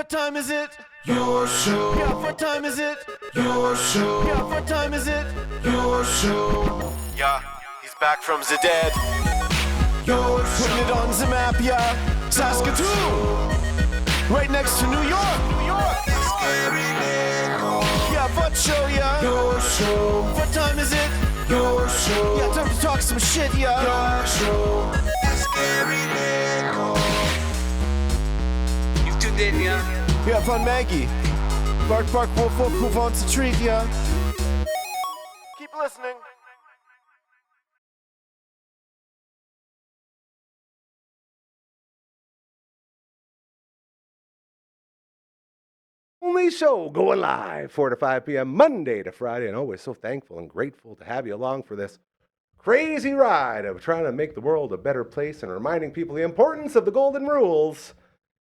What time is it? Your show. Yeah, what time is it? Your show. Yeah, what time is it? Your show. Yeah, he's back from the dead. Your show. Putting it on the map, yeah. Saskatoon. Right next to New York. New York. Yeah, what show, yeah. Your show. What time is it? Your show. Yeah, time to talk some shit, yeah. Your show. You've tuned in, yeah. Yeah, fun Maggie. Bark, bark, wolf, wolf, who wants a treat, yeah? Keep listening. Only show going live 4 to 5 p.m. Monday to Friday, and always so thankful and grateful to have you along for this crazy ride of trying to make the world a better place and reminding people the importance of the golden rules,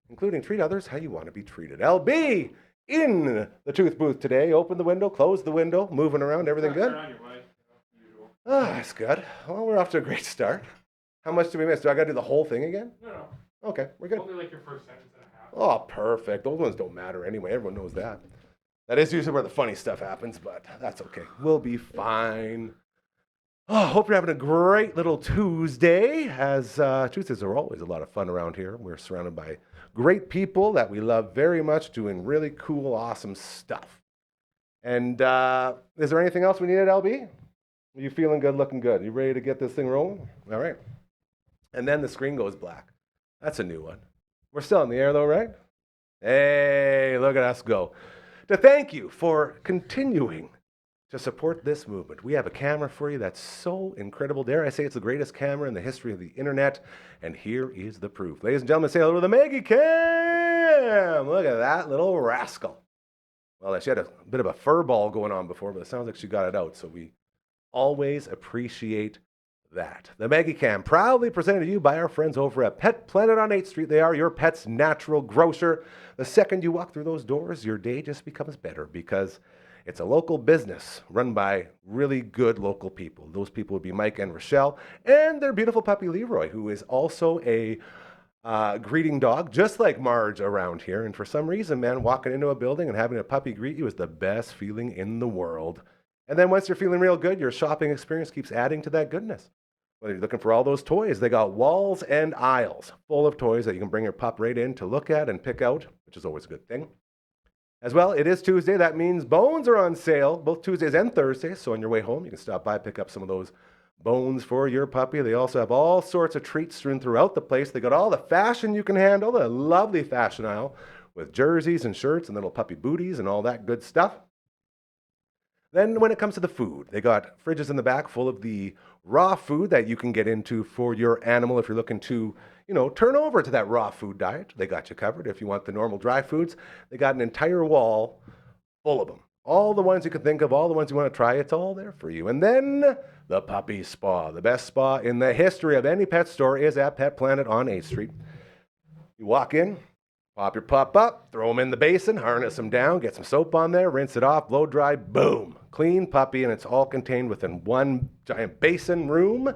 including treat others how you want to be treated. LB in the tooth booth today. Open the window, close the window, moving around, everything good? That's good. Well, we're off to a great start. How much do we miss? Do I got to do the whole thing again? No. Okay, we're good. Only like your first sentence and a half. Oh, perfect. Those ones don't matter anyway. Everyone knows that. That is usually where the funny stuff happens, but that's okay. We'll be fine. Oh, hope you're having a great little Tuesday, as Tuesdays are always a lot of fun around here. We're surrounded by great people that we love very much, doing really cool, awesome stuff. And is there anything else we need at LB? Are you feeling good, looking good? You ready to get this thing rolling? All right. And then the screen goes black. That's a new one. We're still in the air though, right? Hey, look at us go. To thank you for continuing to support this movement. We have a camera for you that's so incredible. Dare I say it's the greatest camera in the history of the internet. And here is the proof. Ladies and gentlemen, say hello to the Maggie Cam. Look at that little rascal. Well, she had a bit of a fur ball going on before, but it sounds like she got it out. So we always appreciate that. The Maggie Cam, proudly presented to you by our friends over at Pet Planet on 8th Street. They are your pet's natural grocer. The second you walk through those doors, your day just becomes better because it's a local business run by really good local people. Those people would be Mike and Rochelle and their beautiful puppy Leroy, who is also a greeting dog, just like Marge around here. And for some reason, man, walking into a building and having a puppy greet you is the best feeling in the world. And then once you're feeling real good, your shopping experience keeps adding to that goodness. Whether you're looking for all those toys, they got walls and aisles full of toys that you can bring your pup right in to look at and pick out, which is always a good thing. As well, it is Tuesday. That means bones are on sale, both Tuesdays and Thursdays. So on your way home, you can stop by, pick up some of those bones for your puppy. They also have all sorts of treats strewn throughout the place. They got all the fashion you can handle, the lovely fashion aisle with jerseys and shirts and little puppy booties and all that good stuff. Then when it comes to the food, they got fridges in the back full of the raw food that you can get into for your animal if you're looking to, turn over to that raw food diet. They got you covered. If you want the normal dry foods, they got an entire wall full of them. All the ones you can think of, all the ones you want to try, it's all there for you. And then the puppy spa. The best spa in the history of any pet store is at Pet Planet on 8th Street. You walk in, pop your pup up, throw him in the basin, harness him down, get some soap on there, rinse it off, blow dry, boom. Clean puppy, and it's all contained within one giant basin room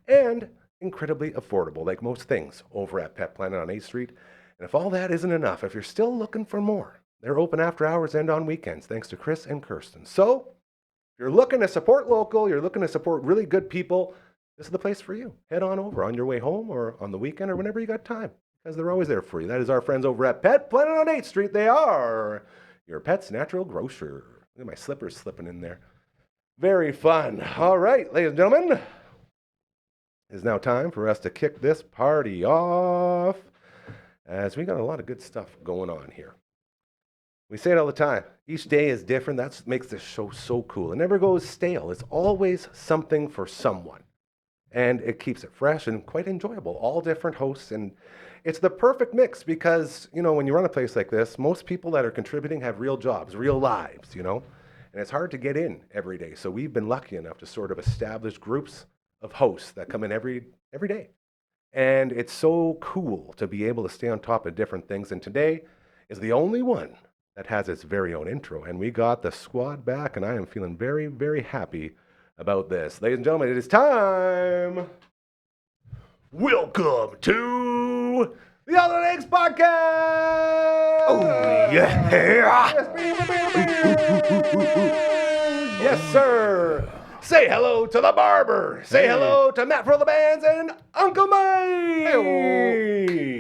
and incredibly affordable, like most things over at Pet Planet on 8th Street. And if all that isn't enough, if you're still looking for more, they're open after hours and on weekends, thanks to Chris and Kirsten. So if you're looking to support local, you're looking to support really good people, this is the place for you. Head on over on your way home or on the weekend or whenever you got time, because they're always there for you. That is our friends over at Pet Planet on 8th Street. They are your pet's natural grocer. Look at my slippers slipping in there. Very fun. All right, ladies and gentlemen, it is now time for us to kick this party off, as we got a lot of good stuff going on here. We say it all the time. Each day is different. That's what makes this show so cool. It never goes stale. It's always something for someone. And it keeps it fresh and quite enjoyable. All different hosts. And it's the perfect mix because, when you run a place like this, most people that are contributing have real jobs, real lives, And it's hard to get in every day. So we've been lucky enough to sort of establish groups of hosts that come in every day. And it's so cool to be able to stay on top of different things. And today is the only one that has its very own intro. And we got the squad back, and I am feeling very, very happy about this. Ladies and gentlemen, it is time. Welcome to the All That Eggs Podcast! Oh, yeah. Yes, sir. Say hello to the Barber. Say hello to Matt for the Bands and Uncle Mike.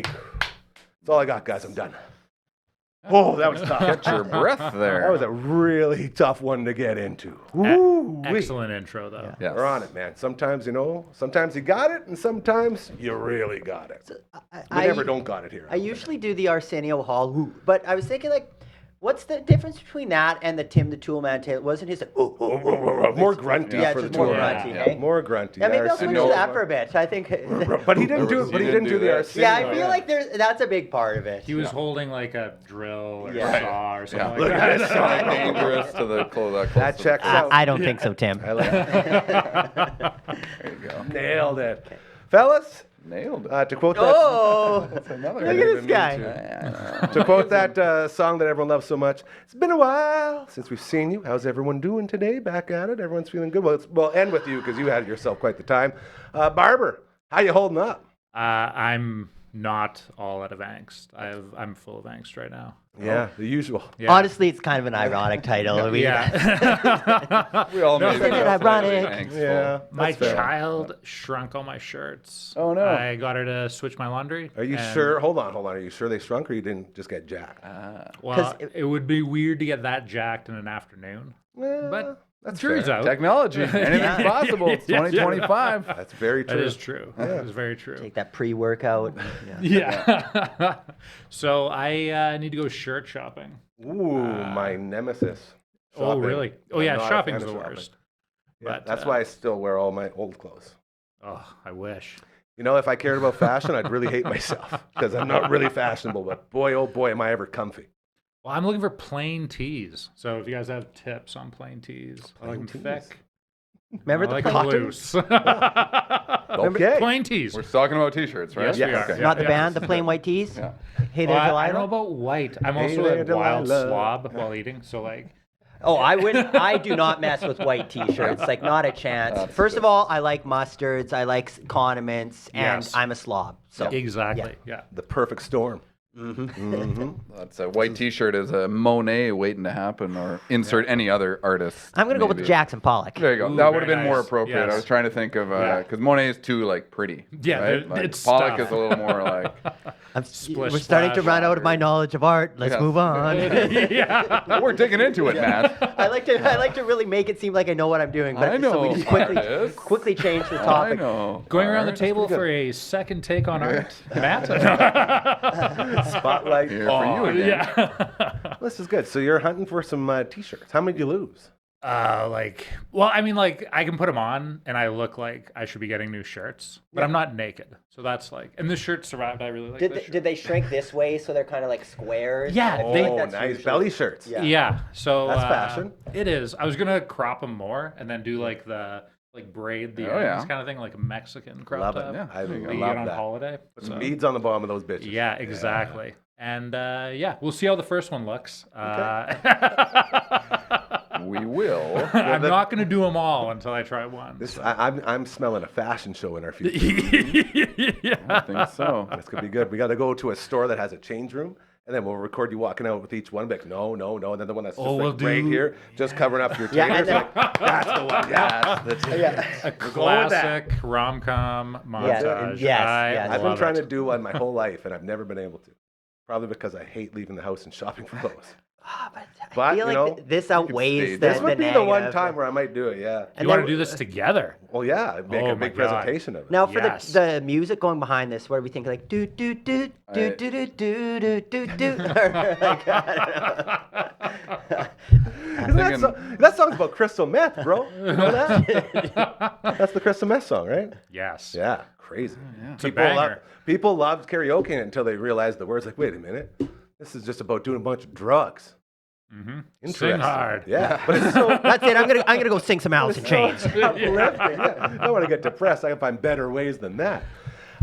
That's all I got, guys. I'm done. Oh, that was tough. Catch your breath there. That was a really tough one to get into. Ooh, Excellent intro, though. Yes. We're on it, man. Sometimes, sometimes you got it, and sometimes you really got it. We never don't got it here. I usually do the Arsenio Hall, but I was thinking, like, what's the difference between that and the Tim the Toolman Taylor? Wasn't his more grunty Yeah, for just the more tour. grunty, Yeah. hey? More grunty. Yeah, maybe I'll switch Arsenio- to that for a bit. I think. But he didn't do it. But he didn't do the that. Arsenio. Yeah, I feel like that's a big part of it. He was holding like a drill or Yeah. a saw or something Yeah. like that. It's not dangerous to the close. That checks out. I don't think so, Tim. I like it. There you go. Nailed it, fellas. Nailed it. To quote that. Oh, That's another look at good this guy. To quote that song that everyone loves so much, it's been a while since we've seen you. How's everyone doing today? Back at it? Everyone's feeling good? Well, we'll end with you because you had yourself quite the time. Barber, how you holding up? I'm not all out of angst. I'm full of angst right now. Yeah, the usual. Yeah. Honestly, it's kind of an ironic title. I mean, Yeah. We all made Isn't it it ironic? angstful. Yeah. My that's fair. child shrunk all my shirts. Oh, no. I got her to switch my laundry. Are you and- sure? Hold on. Are you sure they shrunk or you didn't just get jacked? Well, 'Cause it would be weird to get that jacked in an afternoon. Well, But that's jury's fair. out. Technology. Anything's possible. It's 2025. That's very true. That is true. That is very true. Take that pre-workout. Yeah. Yeah. So I need to go shirt shopping. Ooh, my nemesis. Oh, Shopping. really? Oh, I'm yeah. not a Shopping's fan the of shopping. worst. Yeah, But, that's why I still wear all my old clothes. Oh, I wish. You know, if I cared about fashion, I'd really hate myself because I'm not really fashionable. But boy, oh boy, am I ever comfy. Well, I'm looking for plain tees. So if you guys have tips on plain tees, I like them tees. thick. Remember I the like plain- them loose. Okay. Plain tees. We're talking about t-shirts, right? Yes, we are. Okay. Not the Yeah. band, the plain white tees. Yeah. Hey Well, there, I don't know Delilah. about white. I'm Hey also there, a wild Delilah. slob while eating. So like, Oh, I do not mess with white T-shirts. Like, not a chance. That's First good. of all, I like mustards, I like condiments, and Yes. I'm a slob. So exactly. Yeah. The perfect storm. That's a white t-shirt is a Monet waiting to happen, or insert any other artist. I'm gonna go with maybe. Jackson Pollock. There you go. Ooh, That would have very been more nice. appropriate. Yes. I was trying to think of Yeah. because Monet is too like pretty. Yeah, right? there- it's Pollock stuff. is a little more like. Splish We're starting to splash. run out of my knowledge of art. Let's Yes. move on. Yeah. We're digging into it, Matt. I like to really make it seem like I know what I'm doing, but I know, so we just Yes. quickly change the I topic. know. Going around the Art. table for a second take on art, Matt. Spotlight. Here for you again. Yeah. This is good. So you're hunting for some T-shirts. How many did you lose? Well, I mean, like, I can put them on and I look like I should be getting new shirts, but I'm not naked. So that's like, and this shirt survived. I really like this shirt. Did they shrink this way so they're kind of like squares? Yeah, I feel they- like Oh, that's nice. usually- Belly shirts. Yeah. Yeah. So That's fashion. It is. I was gonna crop them more and then do like the braid the Oh, ends yeah. kind of thing, like a Mexican crop Love top. it. Yeah. I That you love get on that. holiday. Put some So- beads on the bottom of those bitches. Yeah, exactly. And yeah, we'll see how the first one looks. We will. I'm not going to do them all until I try one. This, I'm smelling a fashion show in our future. I think so. This could be good. We got to go to a store that has a change room, and then we'll record you walking out with each one. Be like, no, no, no. And then the one that's just Oh, like we'll right do- here, just covering up your Yeah, taters. and Like, that's the one. Yeah. A with that. classic rom-com montage. yes, I yes. I've been love trying it. to do one my whole life, and I've never been able to. Probably because I hate leaving the house and shopping for clothes. I But, feel you like know, this outweighs stage the, This would the be the one negative. time where I might do it, yeah. And You want then- to do this together? Well, yeah, make Oh a my big God. presentation of it. Now for Yes. the music going behind this, what do we think? Like do do do do do do do do do do. Like, I don't know. That song's about crystal meth, bro. You know that? That's the crystal meth song, right? Yes. Yeah, crazy. It's a banger. People loved karaoke it until they realized the words. Like, wait a minute, this is just about doing a bunch of drugs. Mm-hmm. Interesting. Sing hard. Yeah, but it's so That's it. I'm gonna go sing some Alice in Chains. uplifting. Yeah. I don't want to get depressed. I can find better ways than that.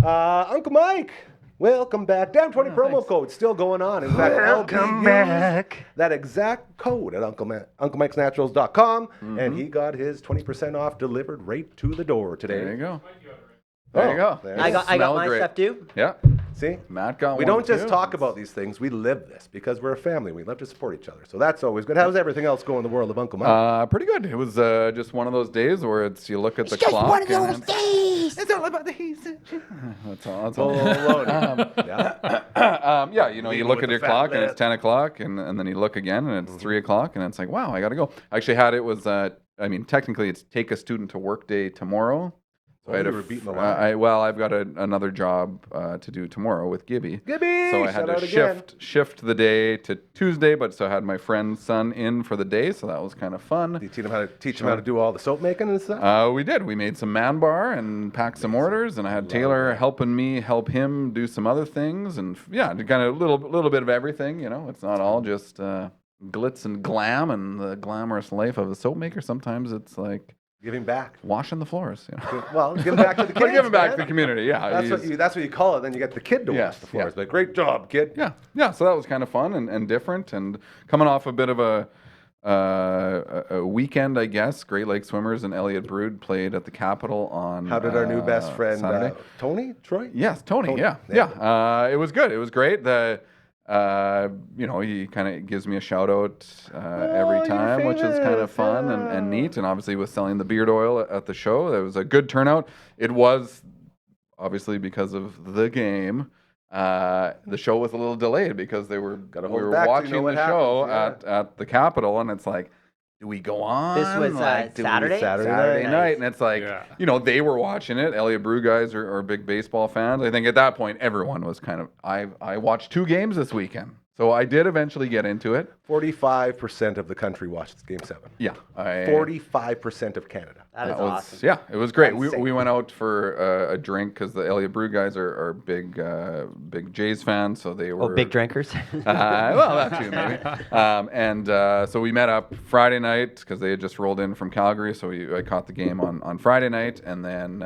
Uncle Mike, welcome back. Down 20 promo code still going on. In fact, Welcome LB back. used that exact code at UncleMike'sNaturals.com, and he got his 20% off delivered right to the door today. There you go. There you go. there I you got Smell my great. stuff too. Yeah. See? Matt got We one don't just too. talk about these things. We live this because we're a family. We love to support each other. So that's always good. How's everything else going in the world of Uncle Mike? Pretty good. It was just one of those days where you look at the Just clock. one of and those days. It's all about the heat. That's all. That's all. Yeah. Yeah, you know, you Leaving look with at the your fat clock and lip. it's 10 o'clock, and then you look again and it's 3 o'clock, and it's like, wow, I got to go. I actually had it was, I mean, technically it's take a student to work day tomorrow. So I had you a were beating the f- line. I've got another job to do tomorrow with Gibby. Gibby! So I had Shout out to again. shift the day to Tuesday, but so I had my friend's son in for the day, so that was kind of fun. Do you teach him how to do all the soap making and stuff? We did. We made some man bar and packed some orders, and I had Taylor helping me help him do some other things, and yeah, kind of a little bit of everything. You know, it's not all just glitz and glam and the glamorous life of a soap maker. Sometimes it's like Giving back. washing the floors. You know? Well, giving back to the kids. But giving back man. to the community, yeah. That's what you call it. Then you get the kid to wash Yes, the floors. yeah. But great job, kid. Yeah. So that was kind of fun and different, and coming off a bit of a weekend, I guess. Great Lake Swimmers and Elliott Brood played at the Capitol on. How did our new best friend, Saturday. Tony, Troy? Yes, Tony. Tony. Yeah. It was good. It was great. You know, he kind of gives me a shout out every you're time, which is kind of famous, fun yeah. and neat. And obviously, with selling the beard oil at the show, there was a good turnout. It was obviously because of the game. The show was a little delayed because we were hold back till you know watching what the show happens, at the Capitol, and it's like, do we go on? This was Like, do we- Saturday? Saturday Nice. night, and it's like, Yeah. you know, they were watching it. Elliott Brew guys are big baseball fans. I think at that point, everyone was kind of. I watched 2 games this weekend, so I did eventually get into it. 45% of the country watched Game 7. Yeah, 45% of Canada. That is was, awesome. Yeah, it was great. Insane. We went out for a drink because the Elliott Brew guys are big Jays fans, so they were Big drinkers. well, that too, maybe. So we met up Friday night because they had just rolled in from Calgary. So I caught the game on Friday night, and then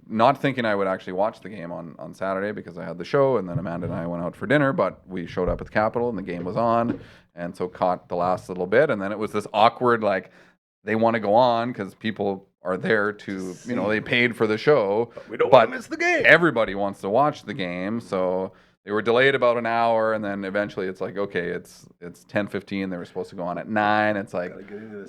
not thinking I would actually watch the game on Saturday because I had the show, and then Amanda and I went out for dinner. But we showed up at the Capitol, and the game was on, and so caught the last little bit, and then it was this awkward like they want to go on because people are there to, you know, they paid for the show. We don't want to miss the game. Everybody wants to watch the game, so they were delayed about an hour, and then eventually it's like, okay, it's 10:15. They were supposed to go on at 9. It's like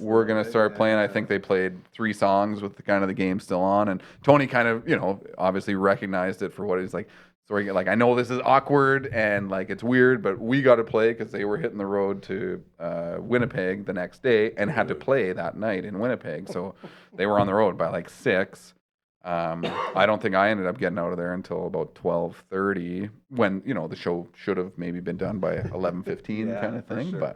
we're gonna start playing. I think they played 3 songs with the game still on, and Tony kind of, you know, obviously recognized it for what he's like. Sorry, like I know this is awkward and like it's weird, but we got to play because they were hitting the road to Winnipeg the next day and had to play that night in Winnipeg, so they were on the road by like 6. I don't think I ended up getting out of there until about 12:30 when, you know, the show should have maybe been done by 11:15 Yeah, kind of for thing. sure.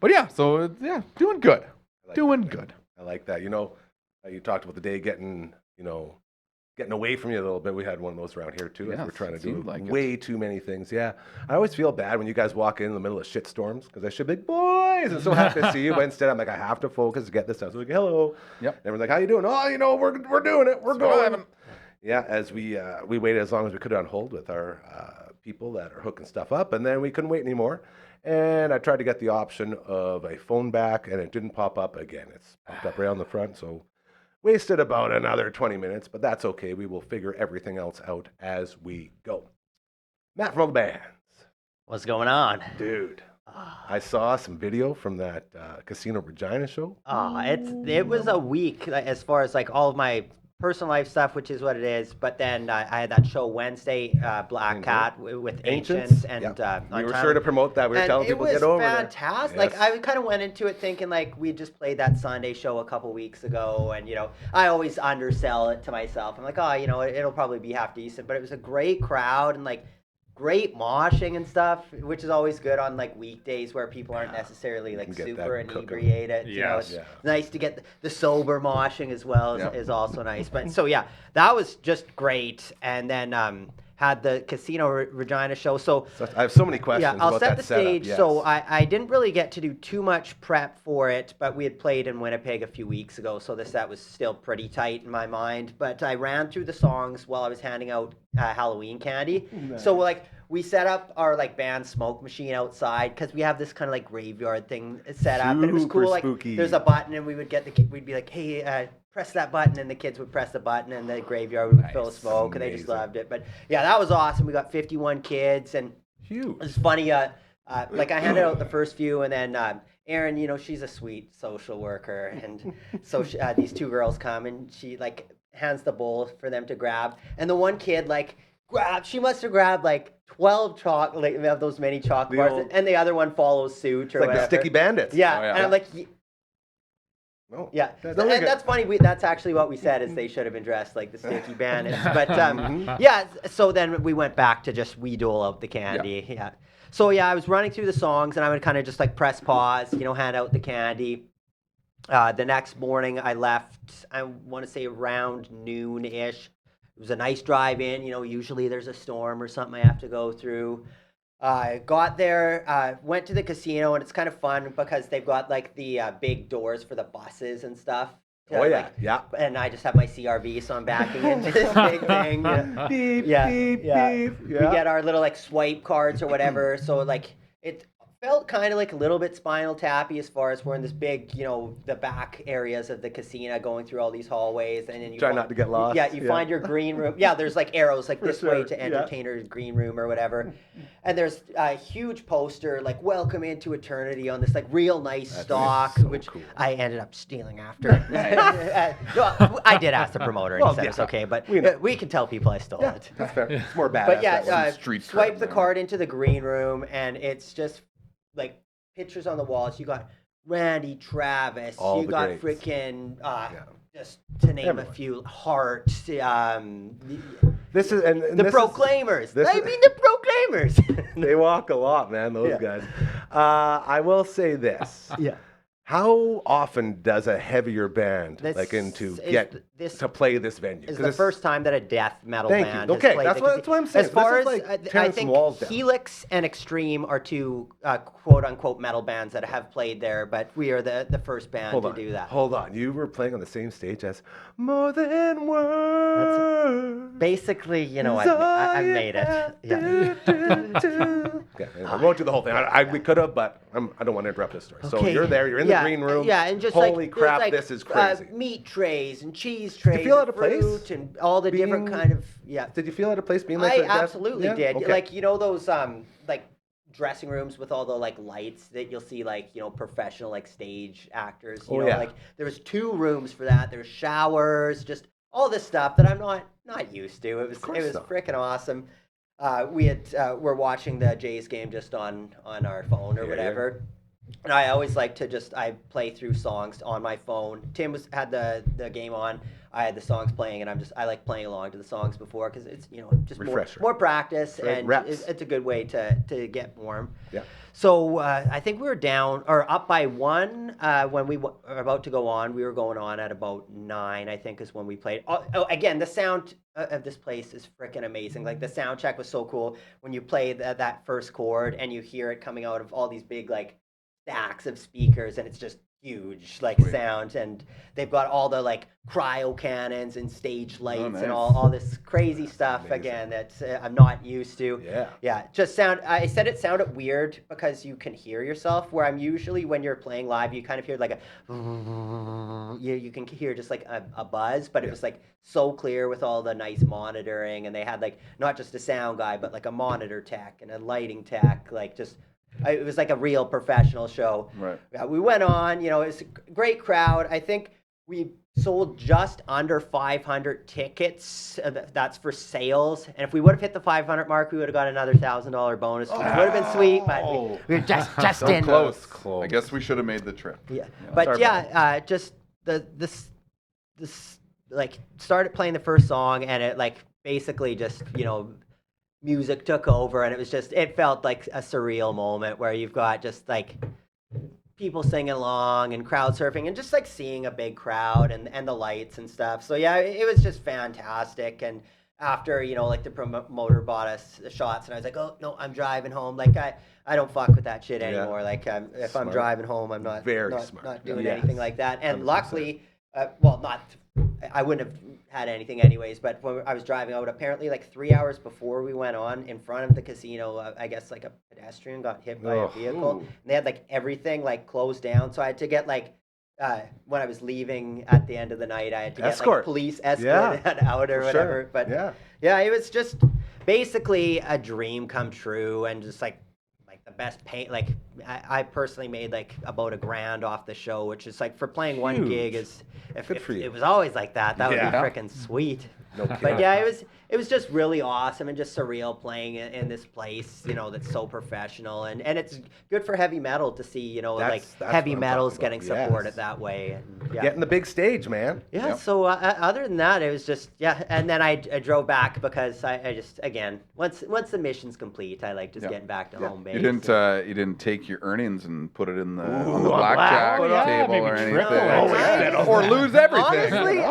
But yeah, so yeah, doing good. Doing good. I like that. You know, you talked about the day getting away from you a little bit. We had one of those around here too. As Yes, we're trying to it do seemed like it. way too many things. Yeah, I always feel bad when you guys walk in the middle of shit storms because I should be like, boys, I'm so happy to see you. But instead, I'm like, I have to focus, get this done. So like, hello. Yep. And everyone's like, how you doing? Oh, you know, we're doing it. We're going. Surviving. Yeah, as we waited as long as we could on hold with our people that are hooking stuff up, and then we couldn't wait anymore. And I tried to get the option of a phone back, and it didn't pop up again. It's popped up right on the front, so wasted about another 20 minutes, but that's okay. We will figure everything else out as we go. Matt from all the bands. What's going on? Dude, I saw some video from that Casino Regina show. It was a week like, as far as like all of my personal life stuff, which is what it is. But then I had that show Wednesday, Black Cat with Ancients, and Yep. We on were time. sure to promote that. We were And telling people to get over It was fantastic. there. Like I kind of went into it thinking like we just played that Sunday show a couple weeks ago, and you know I always undersell it to myself. I'm like, oh, you know, it'll probably be half decent. But it was a great crowd and like great moshing and stuff, which is always good on like weekdays where people aren't necessarily like can get super that cooking. inebriated. You know, Yes. it's nice to get the sober moshing as well is also nice. But so yeah, that was just great. And then had the Casino Regina show. So I have so many questions. yeah, I'll about set that the setup. stage. Yes. So I didn't really get to do too much prep for it, but we had played in Winnipeg a few weeks ago, so the set was still pretty tight in my mind. But I ran through the songs while I was handing out Halloween candy. So like we set up our like band smoke machine outside because we have this kind of like graveyard thing set up, and it was Super cool. Like spooky. there's a button, and we would get we'd be like, hey, press that button, and the kids would press the button, and the graveyard would fill with smoke, and they just loved it. But yeah, that was awesome. We got 51 kids, and Huge. it's funny. Like I handed out the first few, and then Erin, you know, she's a sweet social worker, and so these two girls come, and she like hands the bowl for them to grab, and the one kid like she must have grabbed like 12 of those many chocolate bars, and the other one follows suit or Like whatever. the sticky bandits. Yeah, Oh, yeah. and I'm like, No. yeah, That's and really good. that's funny. That's actually what we said is they should have been dressed like the sticky bandits. But yeah, so then we went back to just we dole out the candy. Yeah. So yeah, I was running through the songs, and I would kind of just like press pause, you know, hand out the candy. The next morning, I left. I want to say around noon-ish. It was a nice drive in. You know, usually there's a storm or something I have to go through. Got there, went to the casino, and it's kind of fun because they've got like the big doors for the buses and stuff. Oh, yeah. Like, Yeah. And I just have my CRV, so I'm backing into this big thing. Beep, Yeah, beep, yeah. beep. We get our little like swipe cards or whatever. So like it felt kind of like a little bit Spinal Tappy as far as we're in this big, you know, the back areas of the casino going through all these hallways, and then you Try not to get lost. Yeah, you find your green room. Yeah, there's like arrows like this way sure, to yeah. entertainer's green room or whatever. And there's a huge poster like "Welcome into Eternity" on this like real nice stock, so which cool. I ended up stealing after. No, I did ask the promoter, and he said it's okay, but we can tell people I stole it. That's fair. It's more badass. But yeah, that way. street swipe cred the there. card into the green room, and it's just like pictures on the walls. You got Randy Travis. All you the got greats. freaking just to name Everyone. a few, Hart. This is and The this is- Proclaimers. this I is- mean the Proclaimers. they walk a lot, man. Those guys. I will say this. Yeah. How often does a heavier band This like into is get this to play this venue? is 'Cause the it's- first time that a death metal Thank you. band Okay, has played that's the what I'm saying. As far This as is like I tearing some think walls down. Helix and Extreme are two quote unquote metal bands that have played there, but we are the first band Hold to on. do that. Hold on. You were playing on the same stage as More Than Words. Basically, you know, Is all I you made it. have Yeah. to Okay, I won't do the whole thing. We could have, but I don't want to interrupt this story. So Okay. you're there. You're in Yeah, the green room. Yeah, and just holy like, crap, there's, like, this is crazy. Meat trays and cheese trays. feel and out of place fruit and all the different being- kind of Did you feel out of place being like I a death- absolutely yeah? did. Okay. Like, you know those like dressing rooms with all the like lights that you'll see, like, you know, professional like stage actors. You know, yeah. like there was 2 rooms for that. There's showers, just all this stuff that I'm not used to. It was not. freaking awesome. We're watching the Jays game just on our phone or Yeah, whatever. And I always like to I play through songs on my phone. Tim had the game on. I had the songs playing, and I like playing along to the songs before because it's, you know, just Refresher. more practice, Right, and reps. it's a good way to get warm. Yeah. So I think we were down or up by 1 when we were about to go on. We were going on at about 9, I think, is when we played. Oh, again, the sound of this place is freaking amazing. Like the sound check was so cool when you play that first chord and you hear it coming out of all these big like stacks of speakers, and it's just huge like sound, and they've got all the like cryo cannons and stage lights nice. and all this crazy stuff again that I'm not used to. Yeah. Just I said it sounded weird because you can hear yourself, where I'm usually when you're playing live you kind of hear like you can hear just like a buzz, but it was like so clear with all the nice monitoring, and they had like not just a sound guy but like a monitor tech and a lighting tech, like just it was like a real professional show. Right. Yeah, we went on, you know, it's a great crowd. I think we sold just under 500 tickets. That's for sales. And if we would have hit the 500 mark, we would have got another $1,000 bonus, which would have been sweet, but we were just in. Close. I guess we should have made the trip. Yeah. Yeah. But Sorry yeah, just this like started playing the first song, and it like basically just, you know, music took over, and it felt like a surreal moment where you've got just like people singing along and crowd surfing and just like seeing a big crowd and the lights and stuff. So yeah, it was just fantastic. And after, you know, like the promoter bought us the shots, and I was like, oh no, I'm driving home. Like I don't fuck with that shit anymore. Yeah. Like if I'm Smart. driving home, I'm not Smart. not doing Yes. anything like that. And 100%. luckily, I wouldn't have had anything anyways, but when I was driving out, apparently like 3 hours before we went on, in front of the casino, I guess like a pedestrian got hit by a vehicle. And they had like everything like closed down, so I had to get like when I was leaving at the end of the night, I had to get Escort. like police escort out or for whatever. sure. But Yeah. it was just basically a dream come true, and just like the best paint. Like I personally made like about $1,000 off the show, which is like for playing one Huge. gig is Good for you. it was always like that. That would be Yeah. freaking sweet. No kidding. But yeah, it was just really awesome and just surreal playing in this place, that's so professional, and it's good for heavy metal to see, That's heavy what I'm metal's talking getting about. supported Yes. that way. And, yeah. Getting the big stage, man. Yeah. Yep. So other than that, it was just and then I drove back because I just again once the mission's complete, I like just getting back to home base. You didn't take your earnings and put it in the on the Ooh, blackjack oh, yeah, table maybe or trickle anything, it. or lose everything. Honestly,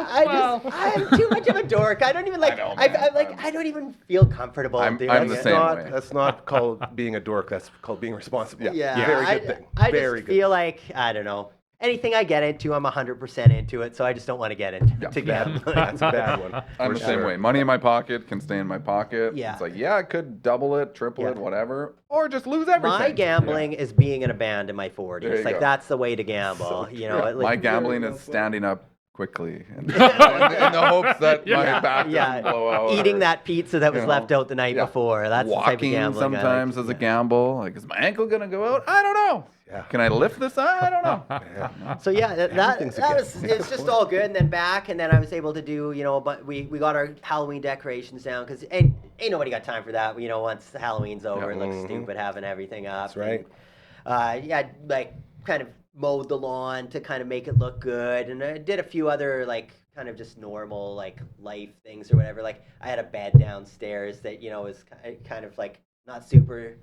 I'm too much of a dork. I don't even like. I know, man. I don't even feel comfortable. I'm doing the it. same way. That's not called being a dork. That's called being responsible. Yeah, Very good thing. I Very just good. feel like I don't know. Anything I get into, I'm 100% into it, so I just don't want to get into to Bad. That's a bad one. I'm for the same sure. way. Money in my pocket can stay in my pocket. Yeah. It's like, I could double it, triple it, Yeah. whatever, or just lose everything. My gambling is being in a band in my 40s. There you Like go. that's the way to gamble. At My least- gambling is standing up quickly in the hopes that my back doesn't blow out. eating or, that pizza that was left out the night before. That's the type of walking gambling I like. sometimes as a gamble. Like, is my ankle gonna go out? I don't know. Yeah. Can I lift this? I don't know. So yeah, that Everything's a was gamble. it's just all good. And then back, and then I was able to do but we got our Halloween decorations down because ain't nobody got time for that. Once Halloween's over, it looks stupid having everything up. That's right. And, like kind of mowed the lawn to kind of make it look good, and I did a few other like kind of just normal like life things or whatever. Like I had a bed downstairs that was kind of like not super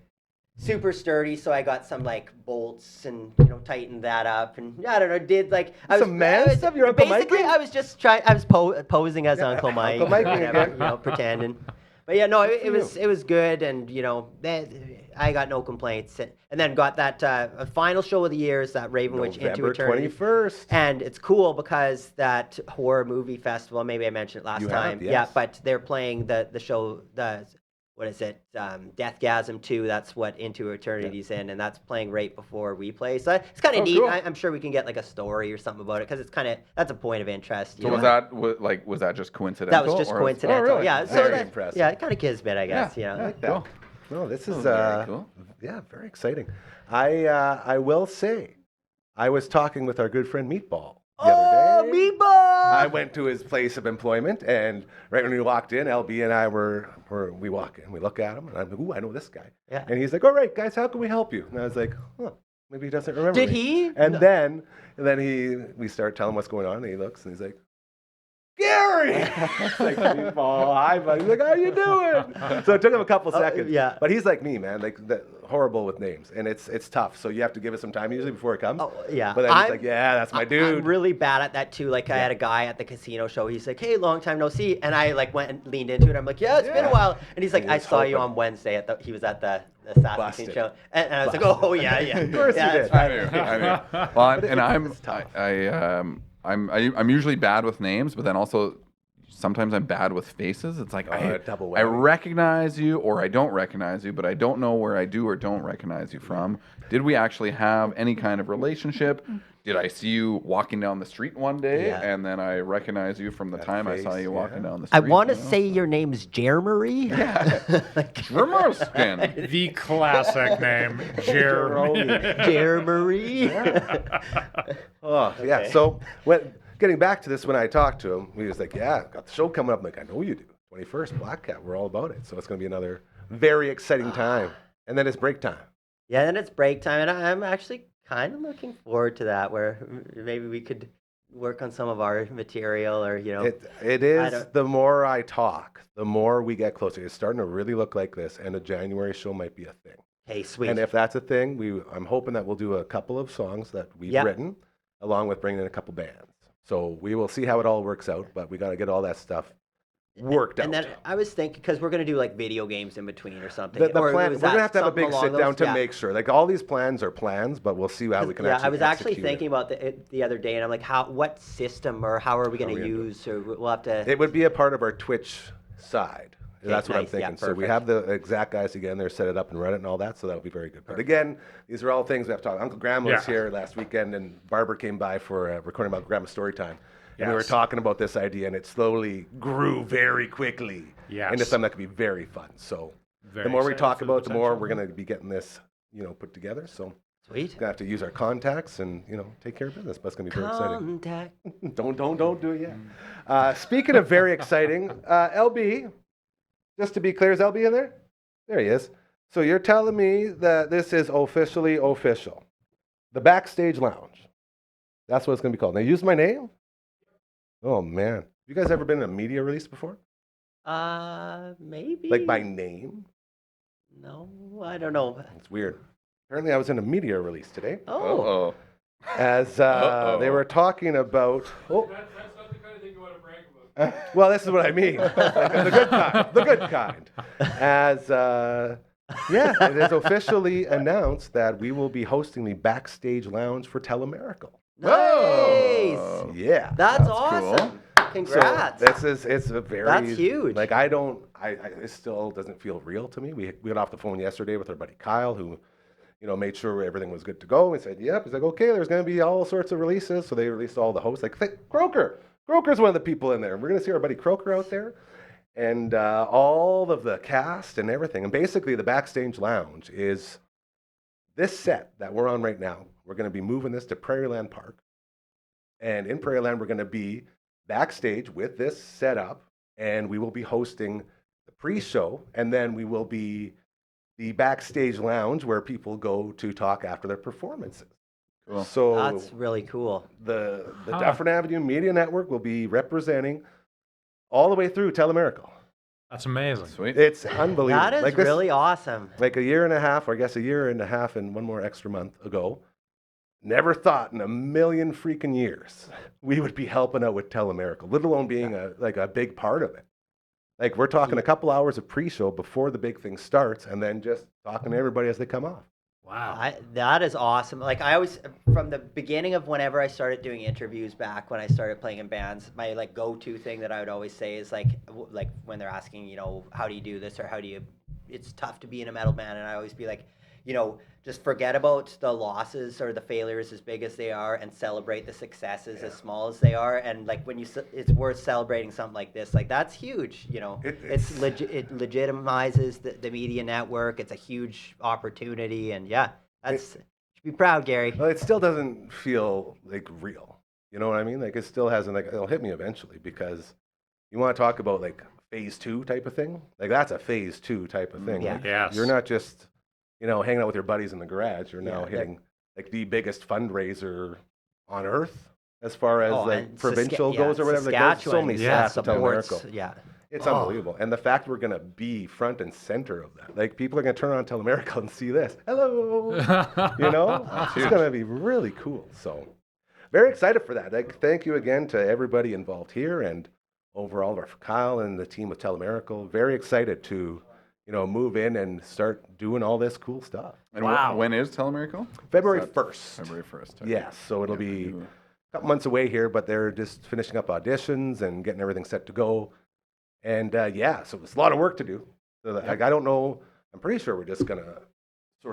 sturdy, so I got some like bolts and tightened that up, and I don't know, did like Some man stuff? You're Uncle basically Mikey? I was just trying. I was posing as Uncle Mike, Uncle Mikey whatever, again. pretending. But yeah, no, it was good, and I got no complaints, and then got that final show of the year is that Raven Witch Into November Eternity. 21st. And it's cool because that horror movie festival, maybe I mentioned it last You time. have, Yeah, yes. but they're playing the show, what is it? Deathgasm 2, that's what Into Eternity's in, and that's playing right before we play. So it's kind of neat. cool. I'm sure we can get like a story or something about it because it's that's a point of interest. So was that just coincidental? That was just or coincidental. Oh, really? Yeah, so Very impressive. Yeah, kind of kismet, I guess. Cool. No, this is very cool. yeah, very exciting. I will say, I was talking with our good friend Meatball the other day. Meatball! I went to his place of employment, and right when we walked in, LB and I we walk in, we look at him, and I'm like, ooh, I know this guy. Yeah. And he's like, all right, guys, how can we help you? And I was like, huh, maybe he doesn't remember Did me. he? And then we start telling him what's going on, and he looks, and he's like, Gary! It's like, Meatball, hi, buddy. He's like, how you doing? So it took him a couple seconds. yeah. But he's like me, man, like horrible with names, and it's tough. So you have to give it some time usually before it comes. Oh, yeah. But then he's like, yeah, that's my dude. I'm really bad at that too. Like I had a guy at the casino show. He's like, "Hey, long time no see," and I like went and leaned into it. I'm like, "Yeah, it's been a while." And he's like, And "I he was saw you hoping. on Wednesday he was at the Saskatoon Busted. show," and I was like, "Oh yeah, yeah." Of course yeah, you that's did. right. I knew. Well, and it's tough. I'm usually bad with names, but then also sometimes I'm bad with faces. It's like double I whammy. recognize you or I don't recognize you, but I don't know where I do or don't recognize you from. Did we actually have any kind of relationship? Did I see you walking down the street one day Yeah. and then I recognize you from the time I saw face, you walking yeah. down the I street? want to you know? say your name's Jeremy. Jermerskin. The classic name, Jeremy. Jeremy. Oh, yeah. Okay. So getting back to this, when I talked to him, he was like, yeah, got the show coming up. I'm like, I know you do. 21st, Black Cat, we're all about it. So it's going to be another very exciting time. And then it's break time. Yeah, then it's break time, and I'm actually kind of looking forward to that, where maybe we could work on some of our material, or It is, the more I talk, the more we get closer. It's starting to really look like this, and a January show might be a thing. Hey, sweet. And if that's a thing, I'm hoping that we'll do a couple of songs that we've Yep. written, along with bringing in a couple bands. So we will see how it all works out, but we got to get all that stuff worked out. And then I was thinking, because we're going to do like video games in between or something. The or plan, was we're going that to have a something big along sit down those- to yeah. make sure. Like all these plans are plans, but we'll see how we can actually I was actually execute thinking it. about it the other day, and I'm like, what system or how are we going to we gonna do use? Or we'll have to. It would be a part of our Twitch side. That's what I'm nice. Yeah, thinking. So we perfect. have the exact guys to get in there, set it up and run it and all that. So that'll be very good. But again, these are all things we have to talk. Uncle Grandma was Yeah. here last weekend, and Barber came by for recording about Grandma's story time. And we were Yes. talking about this idea, and it slowly grew very quickly Yes. into something that could be very fun. So Very the more we excited talk for the about, the more potential. we're going to be getting this, put together. So Sweet. we're gonna have to use our contacts and take care of business. But it's gonna be very exciting. Contact. Don't do it yet. Speaking of very exciting, LB. Just to be clear, is LB in there? There he is. So you're telling me that this is officially official, the Backstage Lounge. That's what it's gonna be called. Now use my name. Oh man, you guys ever been in a media release before? Maybe. Like by name? No, I don't know. It's weird. Apparently, I was in a media release today. Oh. As they were talking about. Oh. That's not the kind of thing you want to brag about. Well, this is what I mean. The good kind. The good kind. As, it is officially announced that we will be hosting the Backstage Lounge for Telemiracle. Nice. Yeah. That's That's awesome. So Congrats. it's a very. That's huge. Like, it still doesn't feel real to me. We got off the phone yesterday with our buddy Kyle, who, made sure everything was good to go. We said, yep. He's like, okay, there's going to be all sorts of releases. So they released all the hosts. Like, Croker. Croker's one of the people in there. We're going to see our buddy Croker out there. And all of the cast and everything. And basically, the Backstage Lounge is this set that we're on right now. We're going to be moving this to Prairieland Park. And in Prairieland, we're going to be backstage with this setup. And we will be hosting the pre-show. And then we will be the Backstage Lounge where people go to talk after their performances. Cool. So That's really cool. the Dufferin Avenue Media Network will be representing all the way through Telemiracle. That's amazing. Sweet. It's unbelievable. That is this- really awesome. like a year and a half, or I guess a year and a half and one more extra month ago, never thought in a million freaking years we would be helping out with Telemiracle, let alone being a big part of it. Like, we're talking a couple hours of pre-show before the big thing starts, and then just talking to everybody as they come off. Wow. That is awesome. Like, I always, from the beginning of whenever I started doing interviews back when I started playing in bands, my go-to thing that I would always say is like when they're asking, how do you do this or how do you, it's tough to be in a metal band, and I always be like, just forget about the losses or the failures as big as they are and celebrate the successes as small as they are. And like it's worth celebrating something like this. Like, that's huge. It legitimizes the media network. It's a huge opportunity, and should be proud, Gary. Well, it still doesn't feel like real. You know what I mean? Like, it still hasn't, it'll hit me eventually, because you want to talk about like phase 2 type of thing. Like, that's a phase 2 type of thing. Yeah. Like, Yes. you're not just, hanging out with your buddies in the garage. You're now Yeah, hitting like the biggest fundraiser on earth as far as like and provincial goes or whatever. Like, there's so many yeah, stats to Telemiracle. supports. Yeah. It's unbelievable. And the fact we're going to be front and center of that. Like, people are going to turn on Telemiracle and see this. Hello. It's going to be really cool. So, very excited for that. Like, thank you again to everybody involved here, and overall for Kyle and the team of Telemiracle. Very excited to, move in and start doing all this cool stuff. And Wow. when is Telemiracle? February Is that 1st. February 1st. Okay. Yes, so it'll Yeah, be I do. a couple months away here, but they're just finishing up auditions and getting everything set to go. And so it's a lot of work to do. So like, I don't know. I'm pretty sure we're just gonna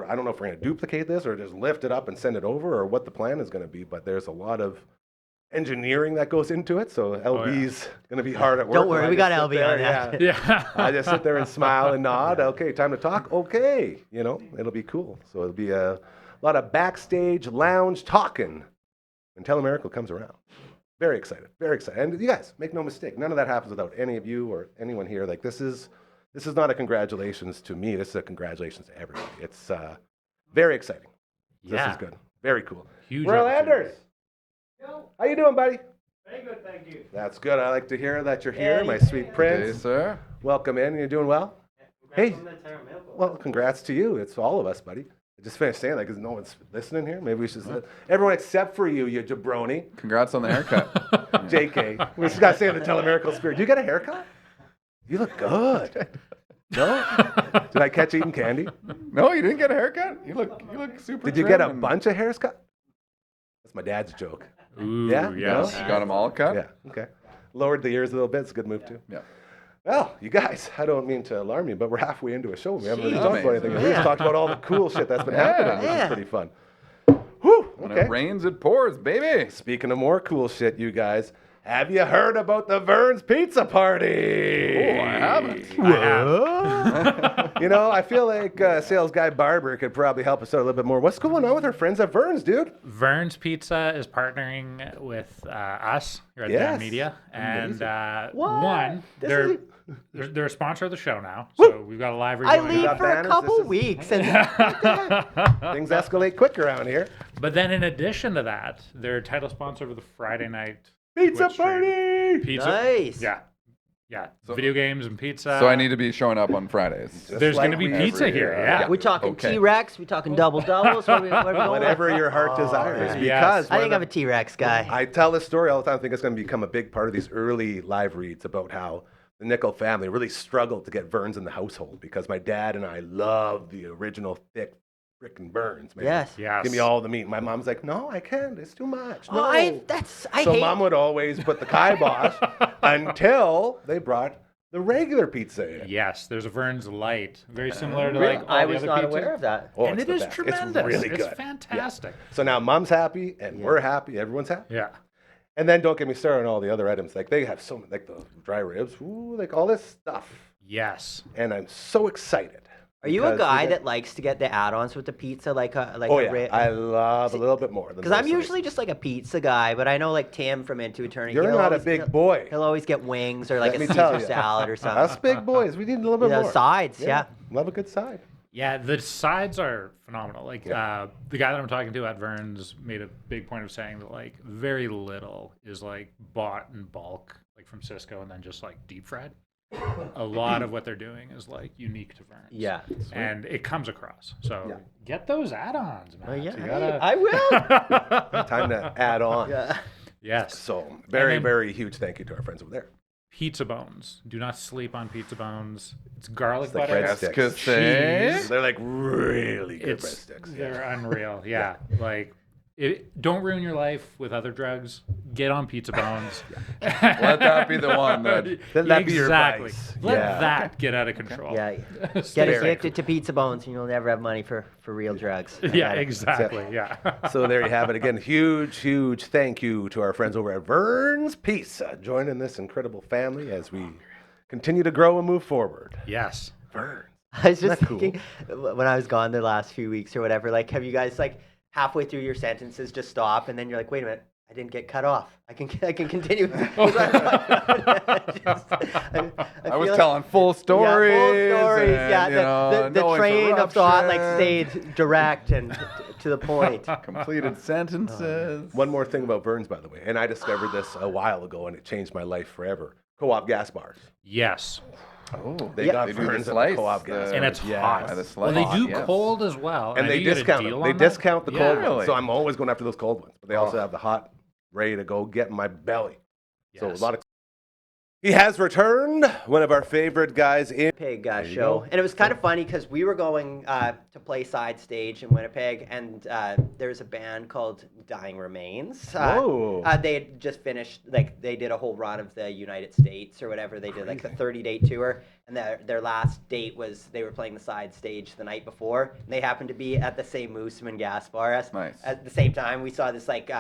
I don't know if we're gonna duplicate this or just lift it up and send it over, or what the plan is gonna be. But there's a lot of engineering that goes into it. So LB's gonna be hard at work. Don't worry, and I we got just sit LB on there, that. Yeah. I just sit there and smile and nod. Okay, time to talk. Okay, it'll be cool. So it'll be a lot of backstage lounge talking when Telemiracle comes around. Very excited, very excited. And you guys, make no mistake, none of that happens without any of you or anyone here. Like, this is not a congratulations to me. This is a congratulations to everybody. It's very exciting. This Yeah. is good. Very cool. Huge Royal opportunity. Anders, how you doing, buddy? Very good, thank you. That's good. I like to hear that you're here, my sweet Hey, prince. sir. Welcome in. You doing well? Hey. Congrats on the Telemiracle. Well, congrats to you. It's all of us, buddy. I just finished saying that because no one's listening here. Maybe we should. Everyone except for you, you jabroni. Congrats on the haircut. JK. We just got to say in the Telemiracle spirit. You got a haircut? You look good. No? Did I catch eating candy? No, you didn't get a haircut? You look super Did you get a trim and- bunch of hairs cut? That's my dad's joke. Ooh, Yeah? yes. You got them all cut? Yeah. Okay. Lowered the ears a little bit. It's a good move too. Yeah. Well, you guys, I don't mean to alarm you, but we're halfway into a show. We haven't really Jeez. talked about anything. We just talked about all the cool shit that's been happening, which Yeah. is pretty fun. Whew, When okay. it rains, it pours, baby. Speaking of more cool shit, you guys, have you heard about the Vern's Pizza Party? Oh, I haven't. You know, I feel like sales guy Barber could probably help us out a little bit more. What's going on with our friends at Vern's, dude? Vern's Pizza is partnering with us here at Yes. Avid Media, and What? one, This they're is they're a sponsor of the show now, so we've got a live read I going leave on. for a banners, couple this is- weeks, and Things escalate quick around here. But then in addition to that, they're title sponsor of the Friday night Pizza Twitch stream. Party! Pizza. nice. Yeah, video games and pizza. So I need to be showing up on Fridays. Just There's like going to be we pizza every here. year. Yeah. We talking Okay. T-Rex? We talking double doubles? What are we going with? Whatever your heart desires. yeah. Because I one think of I'm a T-Rex guy. I tell this story all the time. I think it's going to become a big part of these early live reads about how the Nickel family really struggled to get Vern's in the household because my dad and I love the original thick frickin' Vern's, man. Yes. Yes. Give me all the meat. My mom's like, no, I can't. It's too much. No. Oh, I so hate. mom would always put the kibosh until they brought the regular pizza in. Yes, there's a Vern's Light, very similar to Really? like all I the was other not pizzas. aware of that. Oh, And it's it the is best. tremendous. It's really It's good. fantastic. So now mom's happy and we're happy. Everyone's happy. Yeah. And then don't get me started on all the other items. Like they have so many, like the dry ribs, ooh, like all this stuff. Yes. And I'm so excited. Are you a because guy we that likes to get the add-ons with the pizza, like a Oh a yeah, I love a little bit more. Because I'm usually just like a pizza guy, but I know like Tim from Into Eternity. You're he'll not a always- big boy. He'll always get wings or like Let a me tell Caesar you. salad or something. Us big boys, we need a little bit more. Sides, yeah. Love a good side. Yeah, the sides are phenomenal. Like the guy that I'm talking to at Vern's made a big point of saying that like very little is like bought in bulk, like from Cisco, and then just like deep fried. A lot of what they're doing is like unique to Vern's. Yeah. And it comes across. So get those add-ons, man. Oh, yeah. You Hey, gotta- I will. Time to add on. Yeah. Yes. So very, then- very huge thank you to our friends over there. Pizza bones. Do not sleep on pizza bones. It's garlic It's like butter. breadsticks. Cascade. They're like really good It's breadsticks. they're unreal. Yeah, like don't ruin your life with other drugs. Get on pizza bones. Let that be the one that. Let that be your exactly. advice. Let Yeah. that get out of control. Yeah. Stay Get safe. addicted to pizza bones and you'll never have money for real drugs. I Yeah, get it. exactly. Yeah. So there you have it. Again, huge thank you to our friends over at Vern's Pizza joining this incredible family as we continue to grow and move forward. Yes. Vern's. I was just Isn't that cool? thinking when I was gone the last few weeks or whatever, like, have you guys like halfway through your sentences just stop and then you're like, wait a minute, I didn't get cut off. I can continue. I was telling full stories. Yeah, full stories. and, Yeah, you know, the no train of thought like interruption, stayed direct and to the point. completed sentences. One more thing about Vern's, by the way, and I discovered this a while ago and it changed my life forever. Co-op gas bars. Yes. Oh, They Yeah. got They do the Vern's at slice, the co-op the- gas And bars. it's Yeah. hot. the Well, slice, they do yes. cold as well. And I they think you get a discount deal them. They on that. discount the Yeah. cold Really? ones. So I'm always going after those cold ones. But they also have the hot, ready to go, get in my belly. So Yes. a lot of. He has returned, one of our favorite guys in. Winnipeg There you show, go. and it was kind of funny because we were going to play side stage in Winnipeg, and there's a band called Dying Remains. Whoa. They had just finished, like they did a whole run of the United States or whatever. They did like the 30-day tour, and their last date was they were playing the side stage the night before. And they happened to be at the same Mooseman gas bar as Nice. at the same time. We saw this like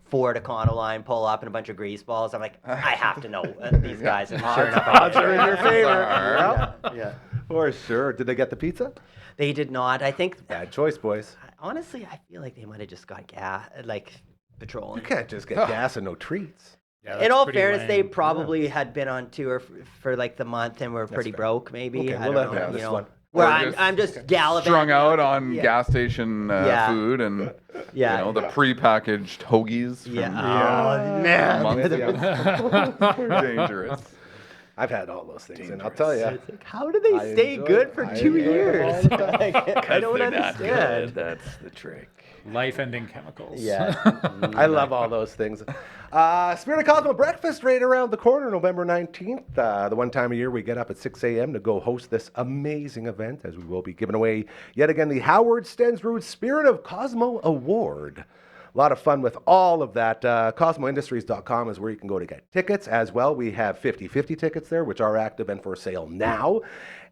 Ford Econoline pull up and a bunch of grease balls. I'm like, I have to know these guys. And sure enough, I Odds are in your favor. Are. yeah. For sure. Did they get the pizza? They did not. I think, Bad choice, boys. honestly, I feel like they might have just got gas, like petrol. You can't just get gas and no treats. Yeah, In that's all pretty fairness, they lame. probably had been on tour for like the month and were pretty fair. broke, maybe. Okay, I we'll don't let know. them You this know, one. where Or I'm just gallivanting. Strung out on Yeah. gas station Yeah. food and Yeah. you know the prepackaged hoagies. From, Yeah. Yeah. Oh man. Months ago. Dangerous. I've had all those things, and I'll tell you. It's like, how do they I stay enjoy good it. for I 2 enjoy it years? all the time. Like, I don't understand. That's the trick. Life-ending chemicals. Yeah. I love all those things. Spirit of Cosmo Breakfast right around the corner, November 19th. The one time a year we get up at 6 a.m. to go host this amazing event as we will be giving away yet again the Howard Stensrud Spirit of Cosmo Award. A lot of fun with all of that. CosmoIndustries.com is where you can go to get tickets as well. We have 50/50 tickets there, which are active and for sale now,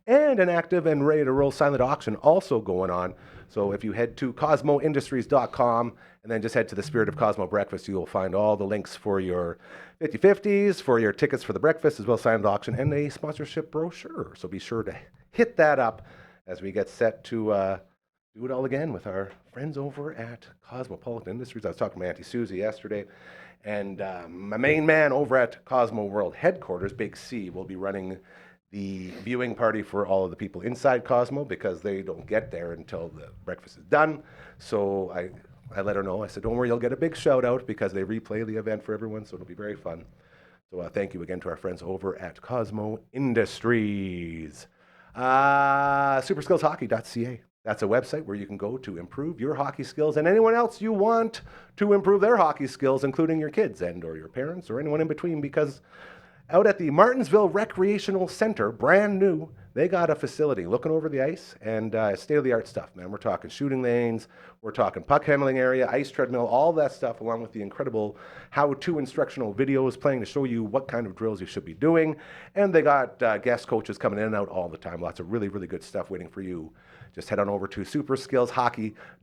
and an active and ready to roll silent auction also going on. So if you head to CosmoIndustries.com and then just head to the Spirit of Cosmo Breakfast, you will find all the links for your 50/50s, for your tickets for the breakfast, as well as silent auction and a sponsorship brochure. So be sure to hit that up as we get set to do it all again with our friends over at Cosmopolitan Industries. I was talking to my Auntie Susie yesterday, and my main man over at Cosmo World Headquarters, Big C, will be running the viewing party for all of the people inside Cosmo because they don't get there until the breakfast is done. So I let her know. I said, don't worry, you'll get a big shout out because they replay the event for everyone, so it'll be very fun. So thank you again to our friends over at Cosmo Industries. Superskillshockey.ca. That's a website where you can go to improve your hockey skills and anyone else you want to improve their hockey skills, including your kids and or your parents or anyone in between, because out at the Martinsville Recreational Center, brand new, they got a facility looking over the ice and state-of-the-art stuff, man. We're talking shooting lanes, we're talking puck handling area, ice treadmill, all that stuff, along with the incredible how-to instructional videos playing to show you what kind of drills you should be doing. And they got guest coaches coming in and out all the time. Lots of really, really good stuff waiting for you. Just head on over to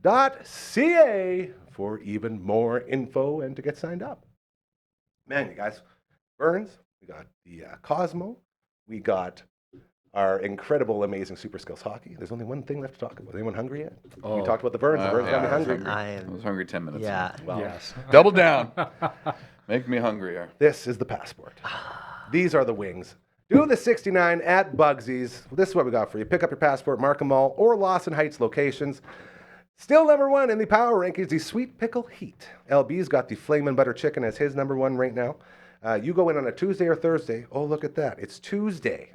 superskillshockey.ca for even more info and to get signed up. Man, you guys, Burns, we got the Cosmo, we got our incredible, amazing Super Skills Hockey. There's only one thing left to talk about. Is anyone hungry yet? We talked about the Burns. The Burns got me hungry. I was hungry 10 minutes Yeah. ago. Well, Yes. Double down. Make me hungrier. this is the passport. These are the wings. Do the 69 at Bugsy's. This is what we got for you. Pick up your passport, Markham Mall, or Lawson Heights locations. Still number one in the power rankings, the Sweet Pickle Heat. LB's got the Flamin' Butter Chicken as his number one right now. You go in on a Tuesday or Thursday. Oh, look at that. It's Tuesday.